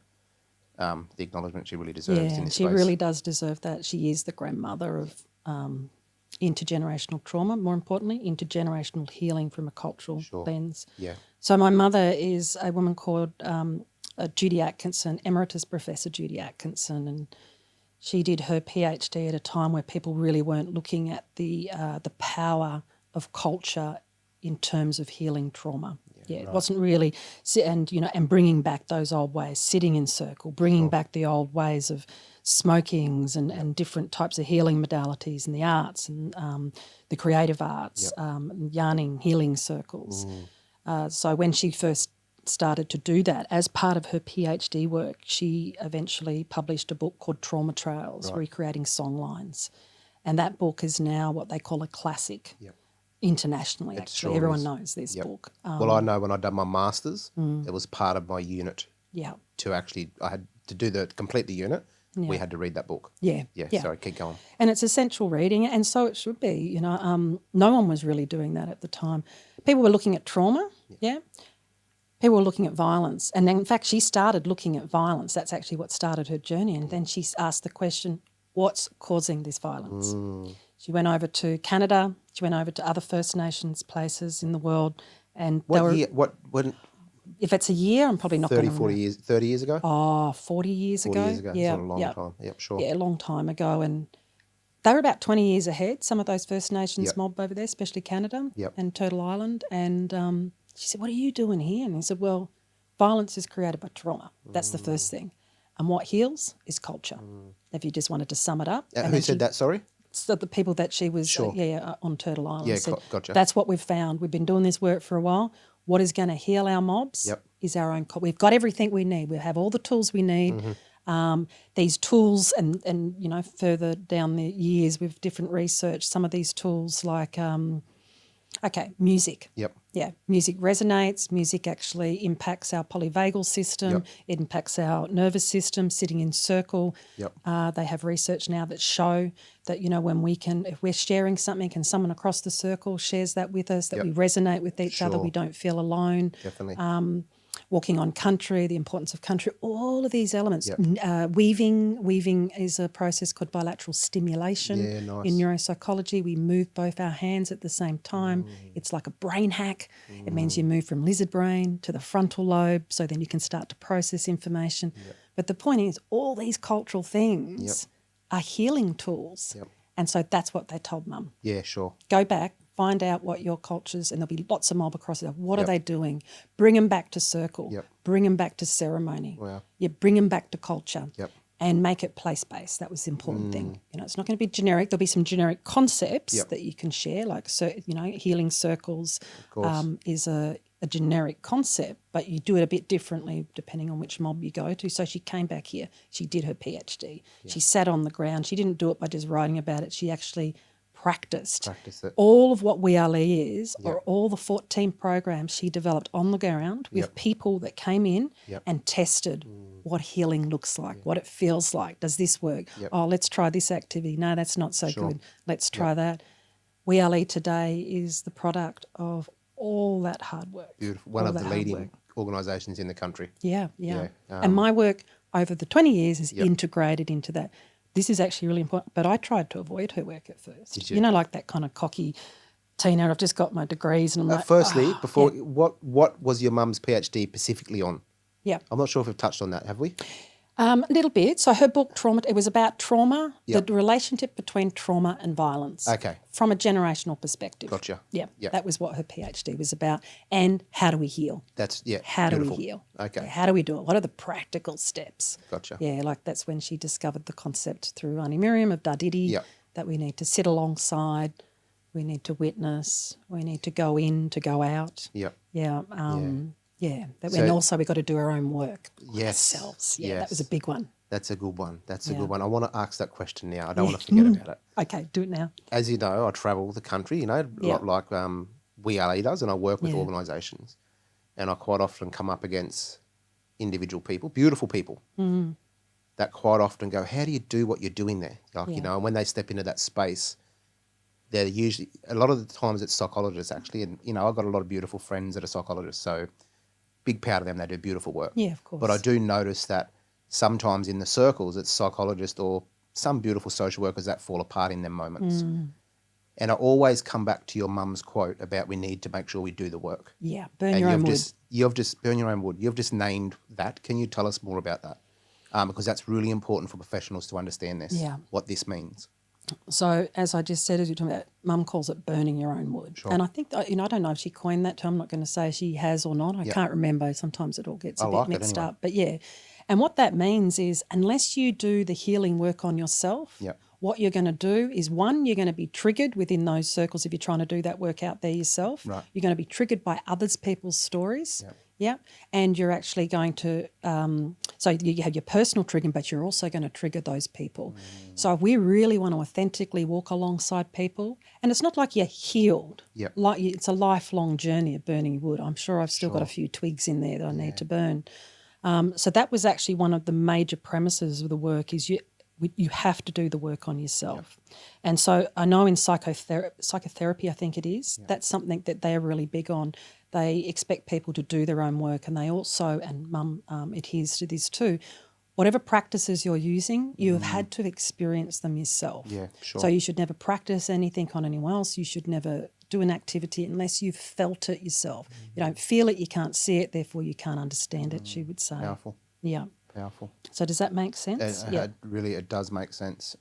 the acknowledgement she really deserves in this she space. really does deserve that. She is the grandmother of intergenerational trauma, more importantly, intergenerational healing from a cultural lens. Yeah. So my mother is a woman called Judy Atkinson, Emeritus Professor Judy Atkinson, and she did her PhD at a time where people really weren't looking at the power of culture in terms of healing trauma. It wasn't really, and bringing back those old ways, sitting in circle, bringing back the old ways of smokings and different types of healing modalities in the arts and the creative arts, yarning healing circles. So when she first started to do that as part of her PhD work, she eventually published a book called Trauma Trails, Recreating Songlines. And that book is now what they call a classic. Internationally, actually. Sure everyone knows this book. Well, I know when I done my master's, it was part of my unit. Yeah. I had to complete the unit. Yeah. We had to read that book. Yeah. Sorry, keep going. And it's essential reading, and so it should be. No one was really doing that at the time. People were looking at trauma, People were looking at violence. And in fact, she started looking at violence. That's actually what started her journey. And then she asked the question, what's causing this violence? She went over to Canada. She went over to other First Nations places in the world. And when? If it's a year, I'm probably not going to 30 years ago? Oh, 40 years ago. 40 years ago. Yeah, It's a long time. Yep, sure. Yeah, a long time ago. And they were about 20 years ahead, some of those First Nations mob over there, especially Canada and Turtle Island. And she said, what are you doing here? And he said, well, violence is created by trauma. That's the first thing. And what heals is culture, if you just wanted to sum it up. Who said that, sorry? So the people that she was on Turtle Island said, gotcha. That's what we've found. We've been doing this work for a while. What is going to heal our mobs is our own culture. We've got everything we need. We have all the tools we need. These tools and, you know, further down the years with different research, some of these tools like, music. Yep. Yeah, music resonates. Music actually impacts our polyvagal system. It impacts our nervous system, sitting in circle. They have research now that show that, you know, if we're sharing something and someone across the circle shares that with us, that we resonate with each other, we don't feel alone. Definitely. Walking on country, the importance of country, all of these elements. Weaving is a process called bilateral stimulation. Nice. In neuropsychology, we move both our hands at the same time. It's like a brain hack. It means you move from lizard brain to the frontal lobe, so then you can start to process information. But the point is, all these cultural things are healing tools. And so that's what they told Mum. Yeah, sure. Go back, find out what your cultures, and there'll be lots of mob across it. What are they doing? Bring them back to circle. Bring them back to ceremony. Wow. Bring them back to culture. And make it place-based. That was the important thing. You know, it's not going to be generic. There'll be some generic concepts that you can share, like, you know, healing circles is a generic concept, but you do it a bit differently depending on which mob you go to. So she came back here. She did her PhD. She sat on the ground. She didn't do it by just writing about it. She actually practiced it. all of what We Are Lee is, or all the 14 programs she developed on the ground with people that came in and tested what healing looks like, what it feels like. Does this work? Oh, let's try this activity. No, that's not so good. Let's try that. We Are Lee today is the product of all that hard work. Beautiful. One of the leading organisations in the country. Yeah. And my work over the 20 years is integrated into that. This is actually really important, but I tried to avoid her work at first. Did you? You know, like that kind of cocky teenager, I've just got my degrees and I'm like... Firstly, what was your mum's PhD specifically on? Yeah. I'm not sure if we've touched on that, have we? A little bit. So her book, Trauma, it was about trauma, the relationship between trauma and violence. Okay. From a generational perspective. Gotcha. Yeah. That was what her PhD was about. And how do we heal? How beautiful. do we heal? Okay. How do we do it? What are the practical steps? Gotcha. Yeah, like that's when she discovered the concept through Auntie Miriam of Dardidi, that we need to sit alongside, we need to witness, we need to go in to go out. And also we've got to do our own work ourselves. That was a big one. That's a good one. I want to ask that question now. I don't want to forget about it. Okay, do it now. As you know, I travel the country, you know, like We Are Lee does, and I work with organisations. And I quite often come up against individual people, beautiful people, that quite often go, how do you do what you're doing there? Like, you know, and when they step into that space, they're usually, a lot of the times it's psychologists actually. And, you know, I've got a lot of beautiful friends that are psychologists, so big power to them, they do beautiful work. Yeah, of course. But I do notice that sometimes in the circles it's psychologists or some beautiful social workers that fall apart in them moments. And I always come back to your mum's quote about we need to make sure we do the work. Yeah, burn your own wood. You've just burn your own wood. You've just named that. Can you tell us more about that? Because that's really important for professionals to understand this, what this means. So as I just said, as you're talking about, Mum calls it burning your own wood. Sure. And I think, you know, I don't know if she coined that term. I'm not going to say she has or not. I can't remember. Sometimes it all gets a bit mixed up. But yeah, and what that means is unless you do the healing work on yourself, what you're going to do is, one, you're going to be triggered within those circles if you're trying to do that work out there yourself. Right. You're going to be triggered by others people's stories. And you're actually going to, so you have your personal triggering, but you're also going to trigger those people. So if we really want to authentically walk alongside people, and it's not like you're healed, like it's a lifelong journey of burning wood. I'm sure I've still got a few twigs in there that I need to burn. So that was actually one of the major premises of the work is you have to do the work on yourself. Yep. And so I know in psychotherapy, I think it is, that's something that they're really big on. They expect people to do their own work, and they also, and Mum adheres to this too, whatever practices you're using, you have had to experience them yourself. Yeah, sure. So you should never practice anything on anyone else. You should never do an activity unless you've felt it yourself. You don't feel it, you can't see it, therefore you can't understand it, she would say. Powerful. Yeah. Powerful. So does that make sense? It does make sense.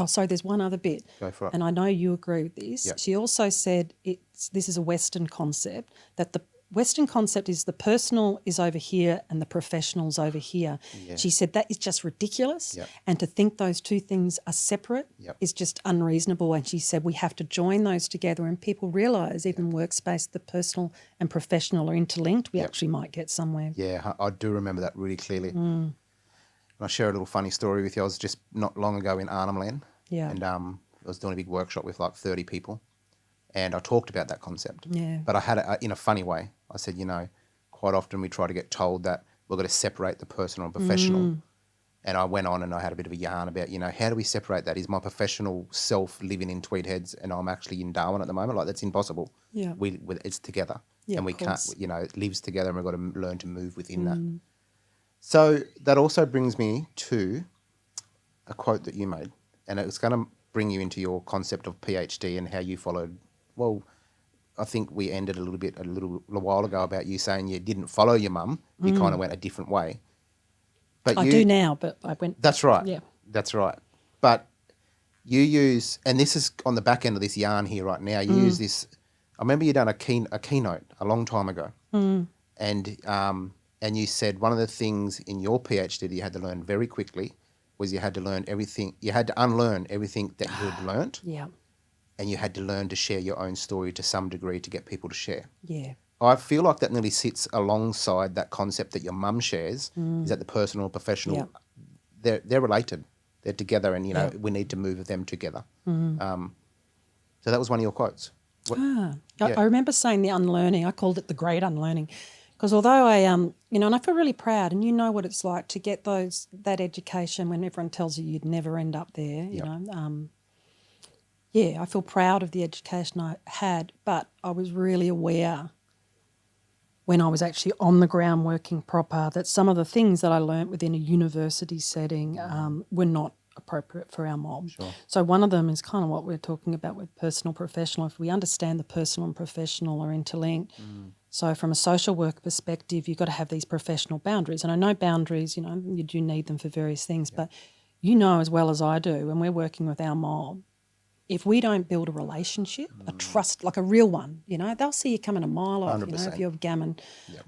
So there's one other bit. Go for it. And I know you agree with this. Yep. She also said this is a Western concept, that the Western concept is the personal is over here and the professional's over here. Yeah. She said that is just ridiculous. Yep. And to think those two things are separate is just unreasonable. And she said we have to join those together, and people realise even workspace, the personal and professional are interlinked. We actually might get somewhere. Yeah, I do remember that really clearly. And I'll share a little funny story with you. I was just not long ago in Arnhem Land. Yeah. And I was doing a big workshop with like 30 people. And I talked about that concept. Yeah. But I had it in a funny way. I said, quite often we try to get told that we're going to separate the personal and professional. And I went on and I had a bit of a yarn about, how do we separate that? Is my professional self living in Tweed Heads and I'm actually in Darwin at the moment? Like, that's impossible. Yeah. It's together. Yeah, and we can't, course. it lives together, and we've got to learn to move within that. So that also brings me to a quote that you made, and it's going to bring you into your concept of PhD and how you followed. Well, I think we ended a little while ago about you saying you didn't follow your mum. You kind of went a different way. But I do now, but I went. That's right. Yeah. That's right. But you use, and this is on the back end of this yarn here right now, you use this. I remember you done a keynote a long time ago. And you said one of the things in your PhD that you had to learn very quickly was you had to learn everything. You had to unlearn everything that you had learnt. Yeah. And you had to learn to share your own story to some degree to get people to share. Yeah. I feel like that nearly sits alongside that concept that your mum shares, is that the personal and professional, they're related. They're together, and, we need to move them together. So that was one of your quotes. I remember saying the unlearning. I called it the great unlearning, because although I, and I feel really proud, and you know what it's like to get that education when everyone tells you you'd never end up there, you know. I feel proud of the education I had, but I was really aware when I was actually on the ground working proper that some of the things that I learnt within a university setting were not appropriate for our mob. Sure. So one of them is kind of what we're talking about with personal professional. If we understand the personal and professional are interlinked, so from a social work perspective, you've got to have these professional boundaries. And I know boundaries, you do need them for various things, but you know as well as I do, when we're working with our mob, if we don't build a relationship, a trust, like a real one, they'll see you coming a mile off, 100%. if you're gammon.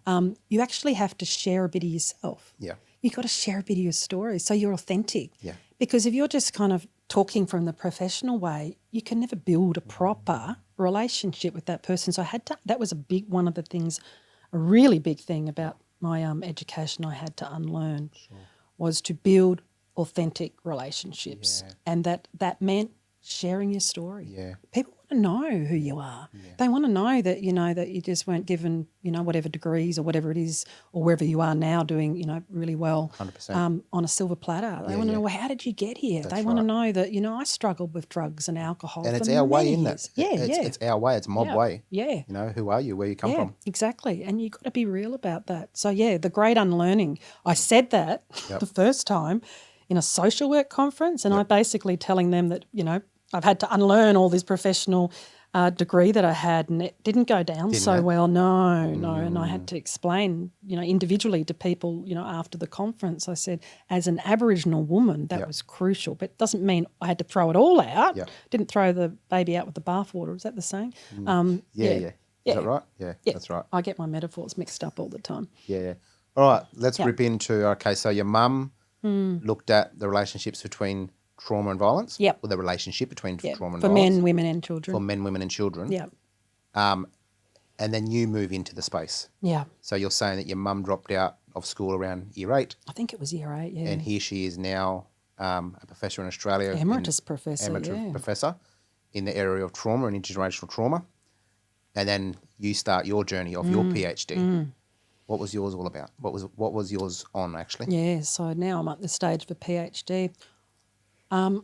You actually have to share a bit of yourself. Yeah. You've got to share a bit of your story so you're authentic. Yeah. Because if you're just kind of talking from the professional way, you can never build a proper relationship with that person. So that was one of the things, a really big thing about my education I had to unlearn was to build authentic relationships. Yeah. And that meant sharing your story. Yeah. People want to know who you are. Yeah. They want to know that, that you just weren't given, whatever degrees or whatever it is, or wherever you are now doing, really well 100%. On a silver platter. They want to know, well, how did you get here? They want to know that, I struggled with drugs and alcohol. And it's for our way many in years. that. It's our way. It's mob way. Yeah. Who are you? Where you come from? Exactly. And you've got to be real about that. So, the great unlearning. I said that the first time in a social work conference, and I basically telling them that, I've had to unlearn all this professional degree that I had, and it didn't go down well. No. And I had to explain, individually to people, after the conference. I said, as an Aboriginal woman, that was crucial. But it doesn't mean I had to throw it all out. Yeah. Didn't throw the baby out with the bathwater. Is that the saying? Is that right? Yeah, that's right. I get my metaphors mixed up all the time. Yeah. All right, let's rip into, so your mum looked at the relationships between trauma and violence? Yep. Or the relationship between trauma and violence? For men, women and children. For men, women and children. Yeah. And then you move into the space. Yeah. So you're saying that your mum dropped out of school around year 8? I think it was year 8, yeah. And here she is now a professor in Australia. Emeritus professor in the area of trauma and intergenerational trauma. And then you start your journey of your PhD. What was yours all about? What was yours on, actually? Yeah, so now I'm at the stage of a PhD. I'll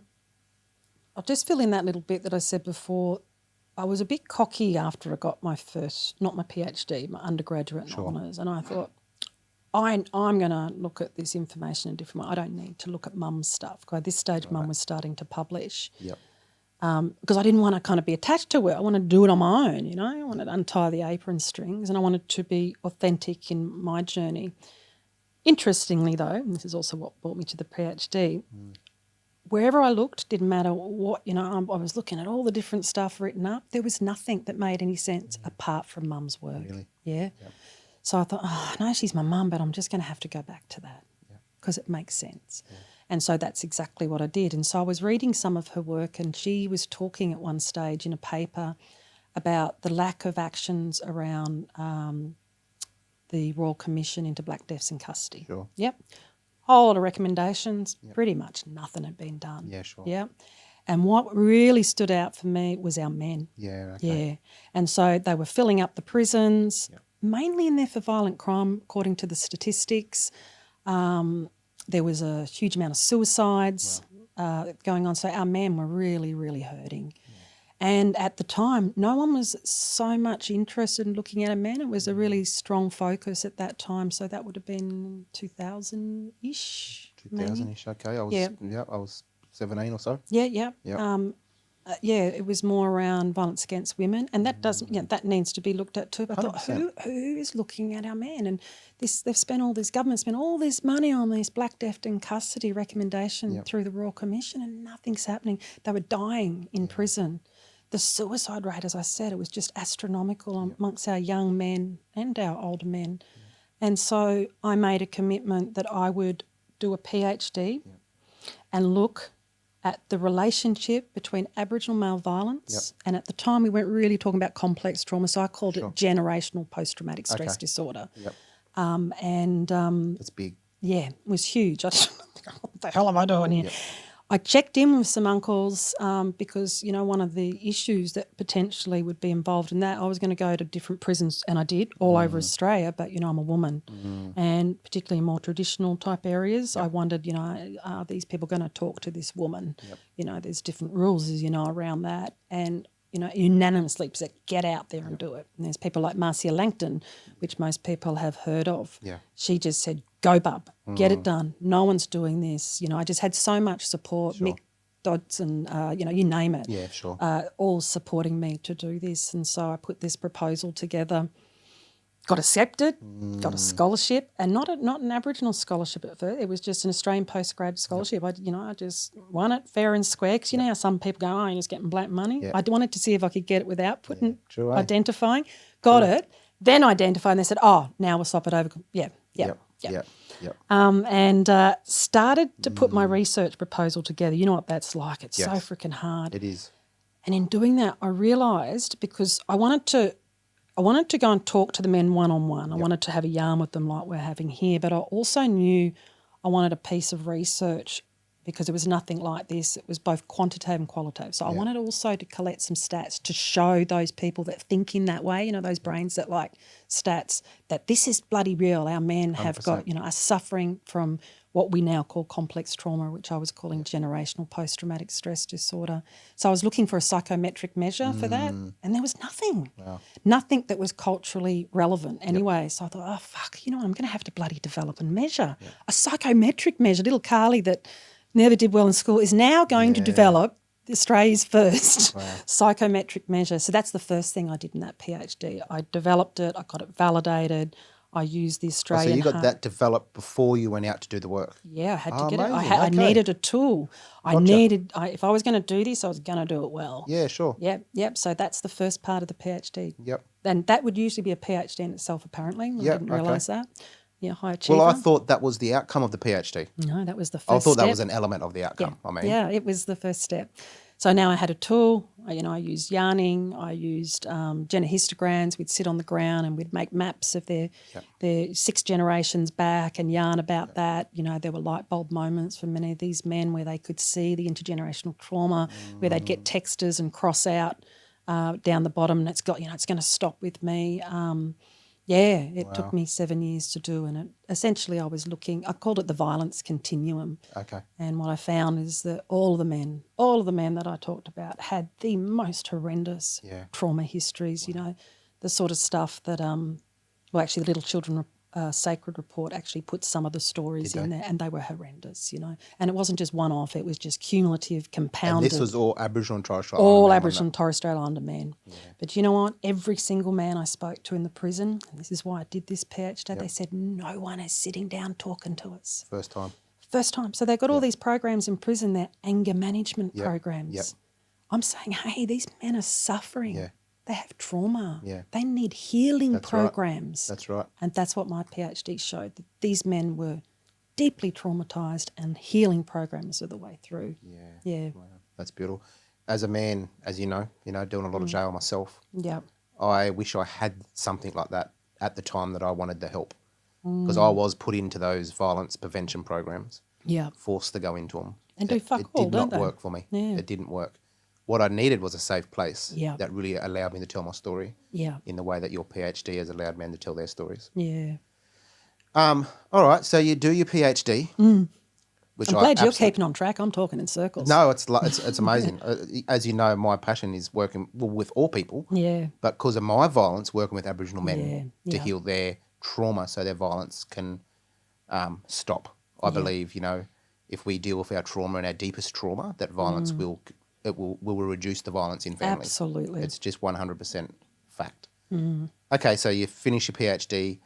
just fill in that little bit that I said before. I was a bit cocky after I got my first, not my PhD, my undergraduate and honours, and I thought, I'm going to look at this information in a different way. I don't need to look at mum's stuff. Because at this stage, mum was starting to publish. Yep. Because I didn't want to kind of be attached to it. I wanted to do it on my own, you know. I wanted to untie the apron strings and I wanted to be authentic in my journey. Interestingly, though, and this is also what brought me to the PhD, wherever I looked, didn't matter what, you know, I was looking at all the different stuff written up. There was nothing that made any sense apart from mum's work. Really? Yeah. Yep. So I thought, oh, no, she's my mum, but I'm just going to have to go back to that because it makes sense. Yeah. And so that's exactly what I did. And so I was reading some of her work and she was talking at one stage in a paper about the lack of actions around the Royal Commission into black deaths in custody. Sure. Yep. Whole lot of recommendations, pretty much nothing had been done. Yeah, sure. Yeah. And what really stood out for me was our men. Yeah, okay. Yeah. And so they were filling up the prisons, mainly in there for violent crime, according to the statistics. There was a huge amount of suicides going on. So our men were really, really hurting. Yeah. And at the time, no one was so much interested in looking at our men. It was a really strong focus at that time. So that would have been 2000-ish. 2000-ish, okay. I was 17 or so. Yeah. It was more around violence against women, and that doesn't. That needs to be looked at too. But I thought, who is looking at our men? And they've spent all this government spent all this money on these black death in custody recommendation through the Royal Commission, and nothing's happening. They were dying in prison. The suicide rate, as I said, it was just astronomical amongst our young men and our older men. And so I made a commitment that I would do a PhD and look at the relationship between Aboriginal male violence, and at the time we weren't really talking about complex trauma, so I called it generational post-traumatic stress disorder. Yep. That's big. Yeah, it was huge. I just think, what the hell am I doing here? Yep. I checked in with some uncles because, you know, one of the issues that potentially would be involved in that, I was going to go to different prisons, and I did, all over Australia, but, you know, I'm a woman. And particularly in more traditional type areas, I wondered, you know, are these people going to talk to this woman? You know, there's different rules, as you know, around that. And, you know, unanimously said, get out there and do it. And there's people like Marcia Langton, which most people have heard of. Yeah. She just said, go, bub, get it done. No one's doing this. You know, I just had so much support. Mick Dodson, you know, you name it. Yeah, sure. All supporting me to do this. And so I put this proposal together, got accepted, got a scholarship, and not an Aboriginal scholarship at first. It was just an Australian postgrad scholarship. I just won it fair and square, because you know how some people go, oh, you're just getting black money. I wanted to see if I could get it without identifying. Got it, then identified, and they said, oh, now we'll swap it over. Yep. And started to put my research proposal together. You know what that's like. It's so freaking hard. It is. And in doing that, I realised, because I wanted to go and talk to the men one-on-one. I wanted to have a yarn with them like we're having here, but I also knew I wanted a piece of research, because it was nothing like this. It was both quantitative and qualitative. So I wanted also to collect some stats to show those people that think in that way, you know, those brains that like stats, that this is bloody real. Our men have 100%. Got, you know, are suffering from what we now call complex trauma, which I was calling generational post-traumatic stress disorder. So I was looking for a psychometric measure for that, and there was nothing. Wow. Nothing that was culturally relevant anyway. So I thought, oh, fuck, you know what, I'm going to have to bloody develop and measure. A psychometric measure. Little Carly that never did well in school is now going to develop Australia's first psychometric measure. So that's the first thing I did in that PhD. I developed it, I got it validated, I used the Australian... so you got that developed before you went out to do the work? Yeah, I had to get it. I needed a tool. If I was going to do this, I was going to do it well. Yeah, sure. Yep. So that's the first part of the PhD. Yep. And that would usually be a PhD in itself, apparently. I didn't realise that. Yeah, high achiever. Well, I thought that was the outcome of the PhD. No, that was the first I thought step. that was an element of the outcome. Yeah, it was the first step. So now I had a tool. I used yarning. I used genehistograms. We'd sit on the ground and we'd make maps of their 6 generations back and yarn about that. You know, there were light bulb moments for many of these men where they could see the intergenerational trauma, where they'd get texters and cross out down the bottom, and it's got, it's going to stop with me. Yeah, it took me 7 years to do, and essentially I was looking, I called it the violence continuum. Okay. And what I found is that all of the men that I talked about had the most horrendous trauma histories, you know, the sort of stuff that, actually the Little Children Sacred Report actually put some of the stories in there, and they were horrendous, you know. And it wasn't just one-off, it was just cumulative, compounded. And this was all Aboriginal and Torres Strait Islander All men, Aboriginal and Torres Strait Islander men. Yeah. But you know what? Every single man I spoke to in the prison, and this is why I did this PhD, they said no one is sitting down talking to us. First time. So they've got all these programs in prison, they're anger management programs. Yep. I'm saying, hey, these men are suffering. Yeah. They have trauma. Yeah. They need healing programs. That's right. And that's what my PhD showed, that these men were deeply traumatised and healing programs are the way through. Yeah. Wow. That's beautiful. As a man, as you know, doing a lot of jail myself. Yeah. I wish I had something like that at the time that I wanted the help, because I was put into those violence prevention programs. Yeah. Forced to go into them. And do fuck all, don't they? It did not work for me. Yeah. It didn't work. What I needed was a safe place Yeah. that really allowed me to tell my story in the way that your PhD has allowed men to tell their stories. Yeah. All right, so you do your PhD. Which I'm glad you're keeping on track. I'm talking in circles. No, it's amazing. As you know, my passion is working with all people. Yeah. But because of my violence, working with Aboriginal men to heal their trauma so their violence can stop. I believe, if we deal with our trauma and our deepest trauma, that violence will reduce the violence in families. Absolutely. It's just 100% fact. Okay, so you finish your PhD.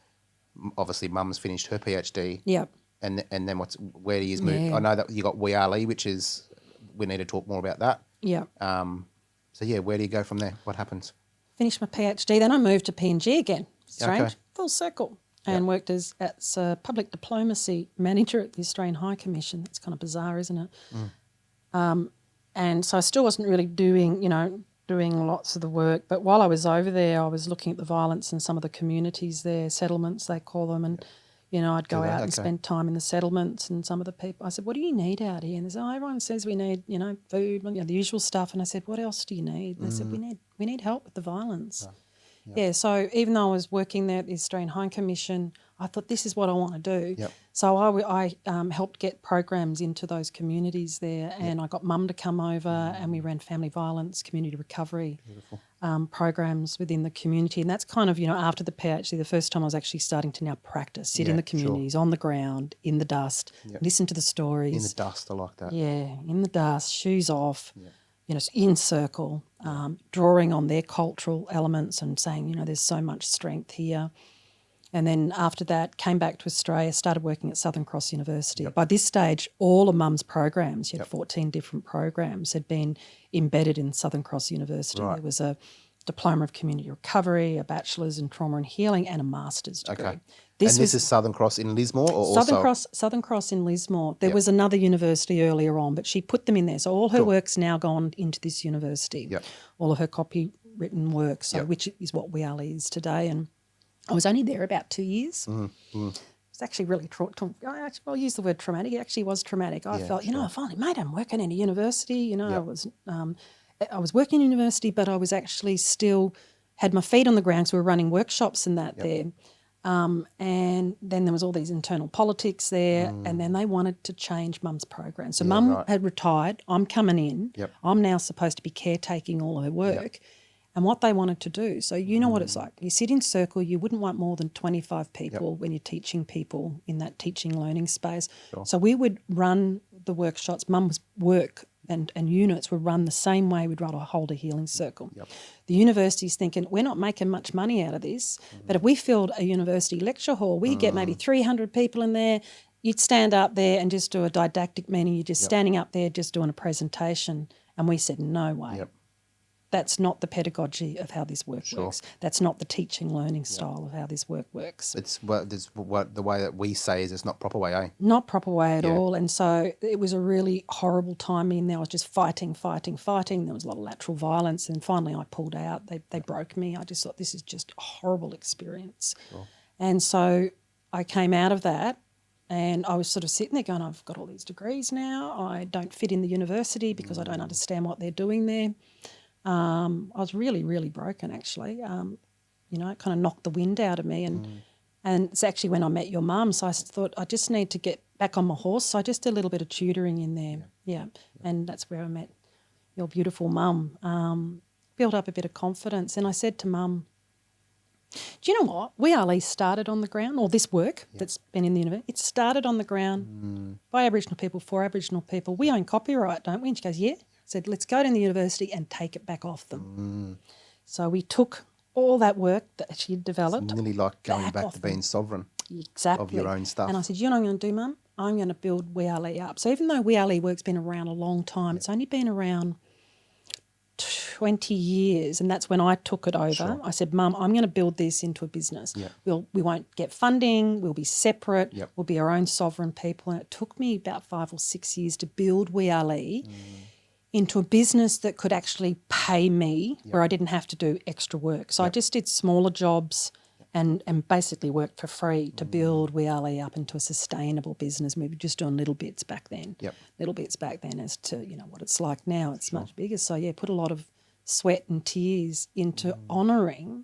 Obviously, Mum's finished her PhD. Yep. And then where do you move? I know that you got WeArly, which is, we need to talk more about that. Yeah. Where do you go from there? What happens? Finished my PhD, then I moved to PNG again. Strange. Okay. Full circle. And worked as a public diplomacy manager at the Australian High Commission. That's kind of bizarre, isn't it? And so I still wasn't really doing lots of the work. But while I was over there, I was looking at the violence in some of the communities there, settlements they call them, and I'd go out and spend time in the settlements, and some of the people, I said, what do you need out here? And they said, everyone says we need, food, the usual stuff. And I said, what else do you need? And they said, we need help with the violence. So even though I was working there at the Australian High Commission, I thought this is what I want to do. Yep. So I helped get programs into those communities there, and I got Mum to come over, and we ran family violence, community recovery programs within the community. And that's kind of, after the PhD, the first time I was actually starting to now practice, sit in the communities, on the ground, in the dust, listen to the stories. In the dust, I like that. Yeah, in the dust, shoes off. In circle, drawing on their cultural elements and saying, there's so much strength here. And then after that, came back to Australia, started working at Southern Cross University. By this stage, all of Mum's programs, she had 14 different programs, had been embedded in Southern Cross University. Right. There was a Diploma of Community Recovery, a Bachelor's in Trauma and Healing, and a Master's degree. Okay. This is Southern Cross in Lismore, or Southern Cross in Lismore. There was another university earlier on, but she put them in there. So all her work's now gone into this university. Yep. All of her copywritten work, which is what WeArly is today. And I was only there about 2 years. It's actually really I'll use the word traumatic. It actually was traumatic. I felt, I finally made it. I'm working in a university. I was working in university, but I was actually still had my feet on the ground. So we were running workshops and that there. And then there was all these internal politics there, and then they wanted to change Mum's program. So Mum had retired. I'm coming in. Yep. I'm now supposed to be caretaking all her work. And what they wanted to do, so you know what it's like. You sit in circle, you wouldn't want more than 25 people when you're teaching people in that teaching learning space. Sure. So we would run the workshops. Mum's work and units were run the same way we'd hold a healing circle. Yep. The university's thinking, we're not making much money out of this, but if we filled a university lecture hall, we get maybe 300 people in there. You'd stand up there and just do a didactic meeting. You're just standing up there just doing a presentation. And we said, no way. Yep. That's not the pedagogy of how this work works. That's not the teaching learning style of how this work works. It's the way that we say is it's not proper way, eh? Not proper way at all. And so it was a really horrible time in there. I was just fighting. There was a lot of lateral violence, and finally I pulled out. They broke me. I just thought this is just a horrible experience. Sure. And so I came out of that, and I was sort of sitting there going, I've got all these degrees now. I don't fit in the university because I don't understand what they're doing there. I was really, really broken actually. you know, it kind of knocked the wind out of me. And it's actually when I met your mum, so I thought I just need to get back on my horse. So I just did a little bit of tutoring in there, yeah. And that's where I met your beautiful mum, built up a bit of confidence. And I said to mum, do you know what? We Ali started on the ground, or this work that's been in the university, it started on the ground by Aboriginal people, for Aboriginal people. We own copyright, don't we? And she goes, yeah. I said, let's go to the university and take it back off them. So we took all that work that she had developed. It's nearly like going back to being sovereign of your own stuff. And I said, you know what I'm going to do, Mum? I'm going to build We Ali up. So even though We Ali work's been around a long time, it's only been around 20 years, and that's when I took it over. Sure. I said, Mum, I'm going to build this into a business. We won't get funding. We'll be separate. We'll be our own sovereign people. And it took me about 5 or 6 years to build We Ali into a business that could actually pay me where I didn't have to do extra work. So I just did smaller jobs and basically worked for free to build We Ali up into a sustainable business. We were just doing little bits back then, as to, you know, what it's like now. It's much bigger. So, yeah, put a lot of sweat and tears into honouring.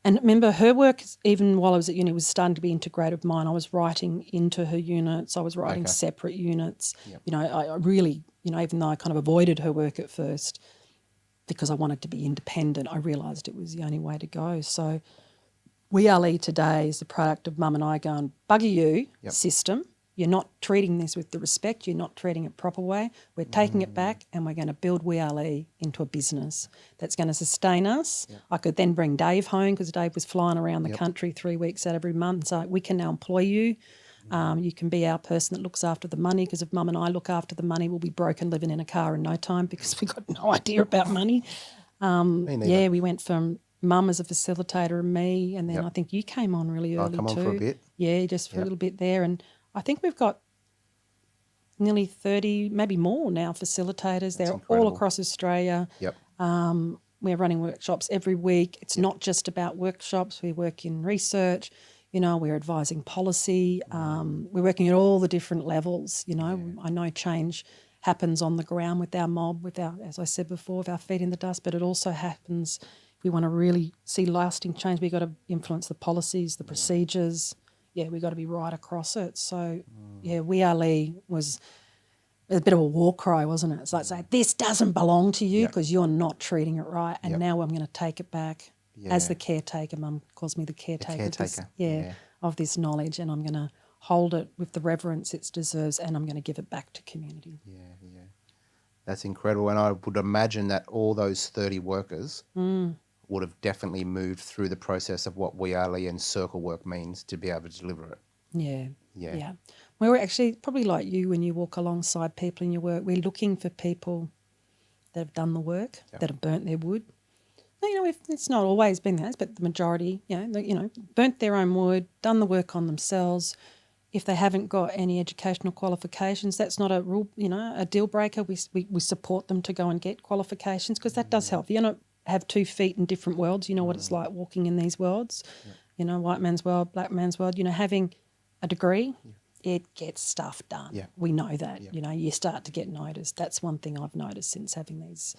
And remember, her work, even while I was at uni, was starting to be integrated with mine. I was writing into her units. I was writing separate units. You know, I really, you know, even though I kind of avoided her work at first because I wanted to be independent, I realised it was the only way to go. So We Ali today is the product of Mum and I going, bugger you, system. You're not treating this with the respect. You're not treating it proper way. We're taking it back and we're going to build We Ali into a business that's going to sustain us. I could then bring Dave home because Dave was flying around the country 3 weeks out every month. So we can now employ you. You can be our person that looks after the money, because if Mum and I look after the money, we'll be broken living in a car in no time because we've got no idea about money. We went from Mum as a facilitator and me, and then I think you came on really early too. I come on for a bit. Yeah, just for a little bit there. And I think we've got nearly 30, maybe more now, facilitators. They're all across Australia. We're running workshops every week. It's not just about workshops. We work in research. You know, we're advising policy. We're working at all the different levels. You know, I know change happens on the ground with our mob, with our, as I said before, with our feet in the dust, but it also happens, if we want to really see lasting change, we've got to influence the policies, the procedures. We've got to be right across it. So, We Ali was a bit of a war cry, wasn't it? It's like saying, this doesn't belong to you because you're not treating it right, and now I'm going to take it back as the caretaker. Mum calls me the caretaker. Of this knowledge, and I'm going to hold it with the reverence it deserves, and I'm going to give it back to community. That's incredible. And I would imagine that all those 30 workers would have definitely moved through the process of what We Ali and circle work means to be able to deliver it. Yeah. We're actually probably like you when you walk alongside people in your work. We're looking for people that have done the work, that have burnt their wood. You know, it's not always been that, but the majority, burnt their own wood, done the work on themselves. If they haven't got any educational qualifications, that's not a rule, a deal breaker. We support them to go and get qualifications because that does help. You know, have 2 feet in different worlds. You know what it's like walking in these worlds. You know, white man's world, black man's world. You know, having a degree, it gets stuff done. We know that. You know, you start to get noticed. That's one thing I've noticed since having these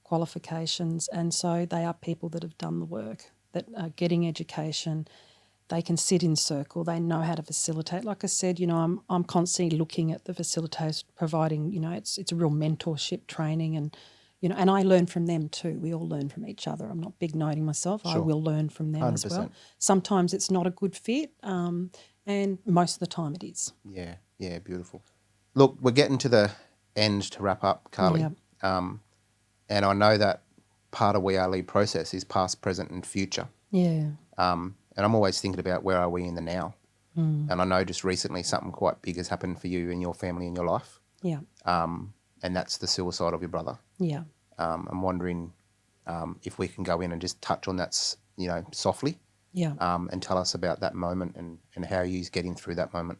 qualifications. And so they are people that have done the work, that are getting education. They can sit in circle. They know how to facilitate. Like I said, I'm constantly looking at the facilitators, providing, it's a real mentorship training, and and I learn from them too. We all learn from each other. I'm not big noting myself. Sure. I will learn from them 100%. As well. Sometimes it's not a good fit, and most of the time it is. Yeah, beautiful. Look, we're getting to the end to wrap up, Carly. And I know that part of We Ali process is past, present and future. And I'm always thinking about where are we in the now. And I know just recently something quite big has happened for you and your family in your life. And that's the suicide of your brother. I'm wondering if we can go in and just touch on that, softly. And tell us about that moment and how you're getting through that moment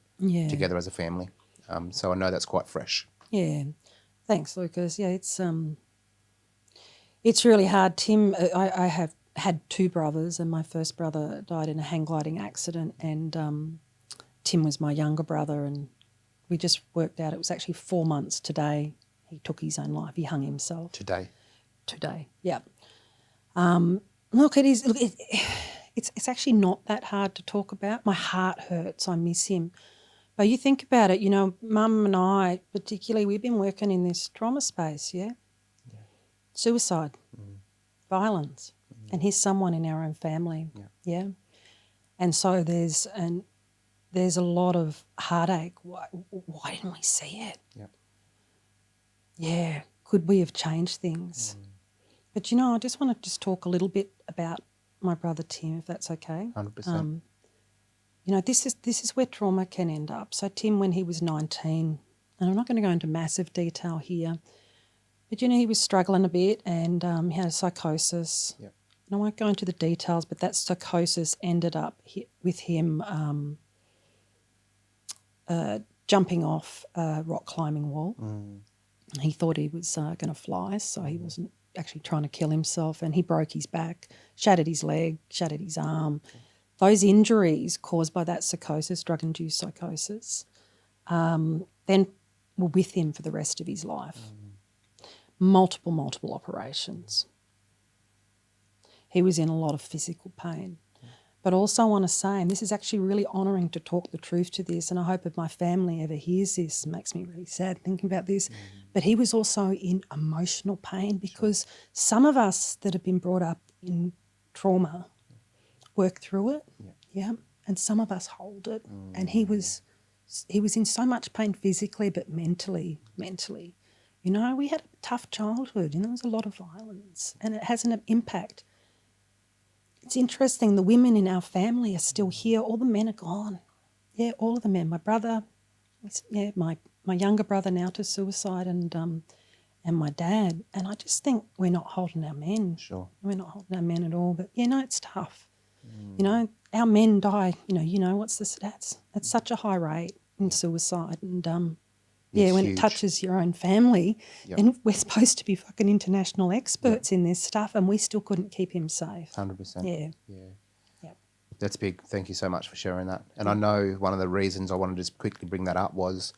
together as a family. So I know that's quite fresh. Thanks, Lucas. It's really hard. Tim, I have had 2 brothers, and my first brother died in a hang gliding accident, and Tim was my younger brother, and we just worked out it was actually 4 months today he took his own life. He hung himself. Today. Look, it's actually not that hard to talk about. My heart hurts. I miss him. But you think about it, Mum and I particularly, we've been working in this trauma space, yeah? Suicide, violence, and he's someone in our own family, yeah? And so there's a lot of heartache. Why didn't we see it? Yeah, could we have changed things? But, I just want to talk a little bit about my brother Tim, if that's okay. 100%. This is where trauma can end up. So Tim, when he was 19, and I'm not going to go into massive detail here, but, he was struggling a bit and he had a psychosis. Yep. And I won't go into the details, but that psychosis ended up with him jumping off a rock climbing wall. He thought he was going to fly, so he wasn't actually trying to kill himself, and he broke his back, shattered his leg, shattered his arm. Those injuries caused by that psychosis, drug-induced psychosis, then were with him for the rest of his life. Multiple operations. He was in a lot of physical pain. But also I want to say, and this is actually really honouring to talk the truth to this, and I hope if my family ever hears this, it makes me really sad thinking about this, but he was also in emotional pain because some of us that have been brought up in trauma work through it, and some of us hold it. And he was in so much pain physically, but mentally. We had a tough childhood, there was a lot of violence, and it has an impact. It's interesting, the women in our family are still here. All the men are gone. Yeah, all of the men. My brother, my younger brother now to suicide, and my dad. And I just think we're not holding our men. Sure. We're not holding our men at all. But, it's tough. Our men die, what's the stats? At such a high rate in suicide. And, when huge. it touches your own family, and we're supposed to be fucking international experts in this stuff, and we still couldn't keep him safe. 100%. Yeah. That's big. Thank you so much for sharing that. And I know one of the reasons I wanted to just quickly bring that up was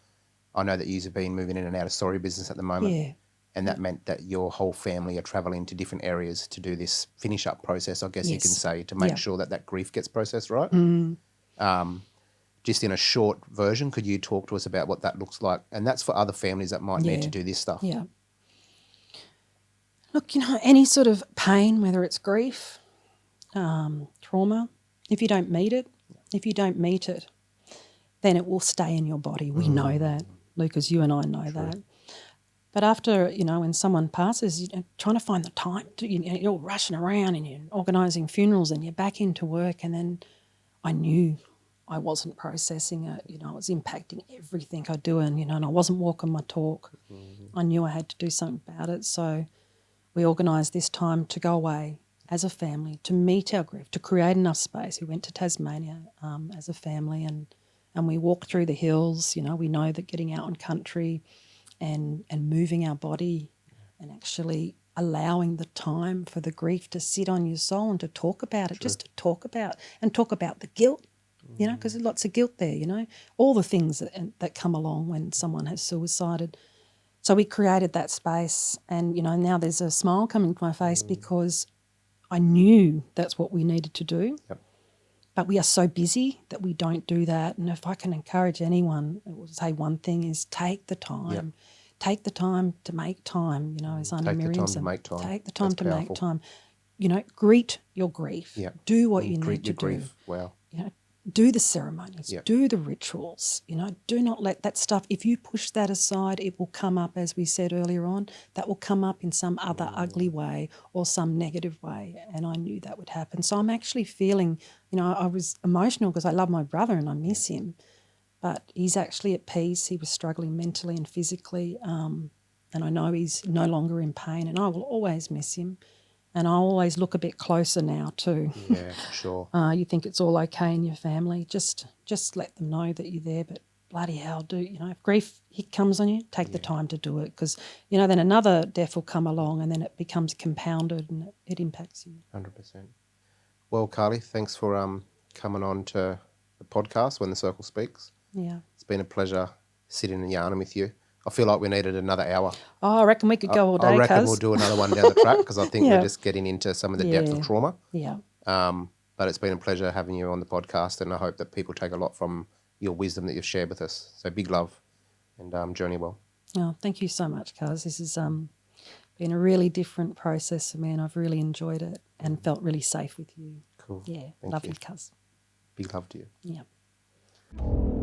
I know that you have been moving in and out of story business at the moment. Yeah. And that meant that your whole family are travelling to different areas to do this finish-up process, I guess you can say, to make sure that grief gets processed right. Just in a short version, could you talk to us about what that looks like? And that's for other families that might need to do this stuff. Yeah. Look, any sort of pain, whether it's grief, trauma, if you don't meet it, then it will stay in your body. We know that, Lucas, you and I know that. But after, when someone passes, trying to find the time, you're rushing around and you're organising funerals and you're back into work, and then I knew I wasn't processing it, it was impacting everything I do, and I wasn't walking my talk. I knew I had to do something about it, so we organised this time to go away as a family, to meet our grief, to create enough space. We went to Tasmania as a family, and we walked through the hills. We know that getting out in country and moving our body and actually allowing the time for the grief to sit on your soul and to talk about it, just to talk about the guilt. Because there's lots of guilt there, all the things that come along when someone has suicided. So we created that space, and, now there's a smile coming to my face because I knew that's what we needed to do. Yep. But we are so busy that we don't do that. And if I can encourage anyone, I will say one thing is take the time. Yep. Take the time to make time, as Auntie Miriam said. Take the time to make time. Greet your grief. Yep. Do what you need to do. Grief. Wow. Do the ceremonies, do the rituals, do not let that stuff, if you push that aside, it will come up, as we said earlier on, that will come up in some other ugly way or some negative way, and I knew that would happen. So I'm actually feeling, I was emotional because I love my brother and I miss him, but he's actually at peace. He was struggling mentally and physically, and I know he's no longer in pain, and I will always miss him. And I always look a bit closer now too. Yeah, sure. You think it's all okay in your family, just let them know that you're there. But bloody hell, if grief comes on you, take the time to do it, because, then another death will come along and then it becomes compounded and it impacts you. 100%. Well, Carly, thanks for coming on to the podcast When the Circle Speaks. Yeah. It's been a pleasure sitting and yarning with you. I feel like we needed another hour. Oh, I reckon we could go all day. I reckon we'll do another one down the track because I think we're just getting into some of the depth of trauma. Yeah. But it's been a pleasure having you on the podcast, and I hope that people take a lot from your wisdom that you've shared with us. So big love, and journey well. Oh, thank you so much, Cuz. This has been a really different process for me, and I've really enjoyed it and felt really safe with you. Cool. Yeah, Thank love you. you, Cuz. Big love to you. Yeah.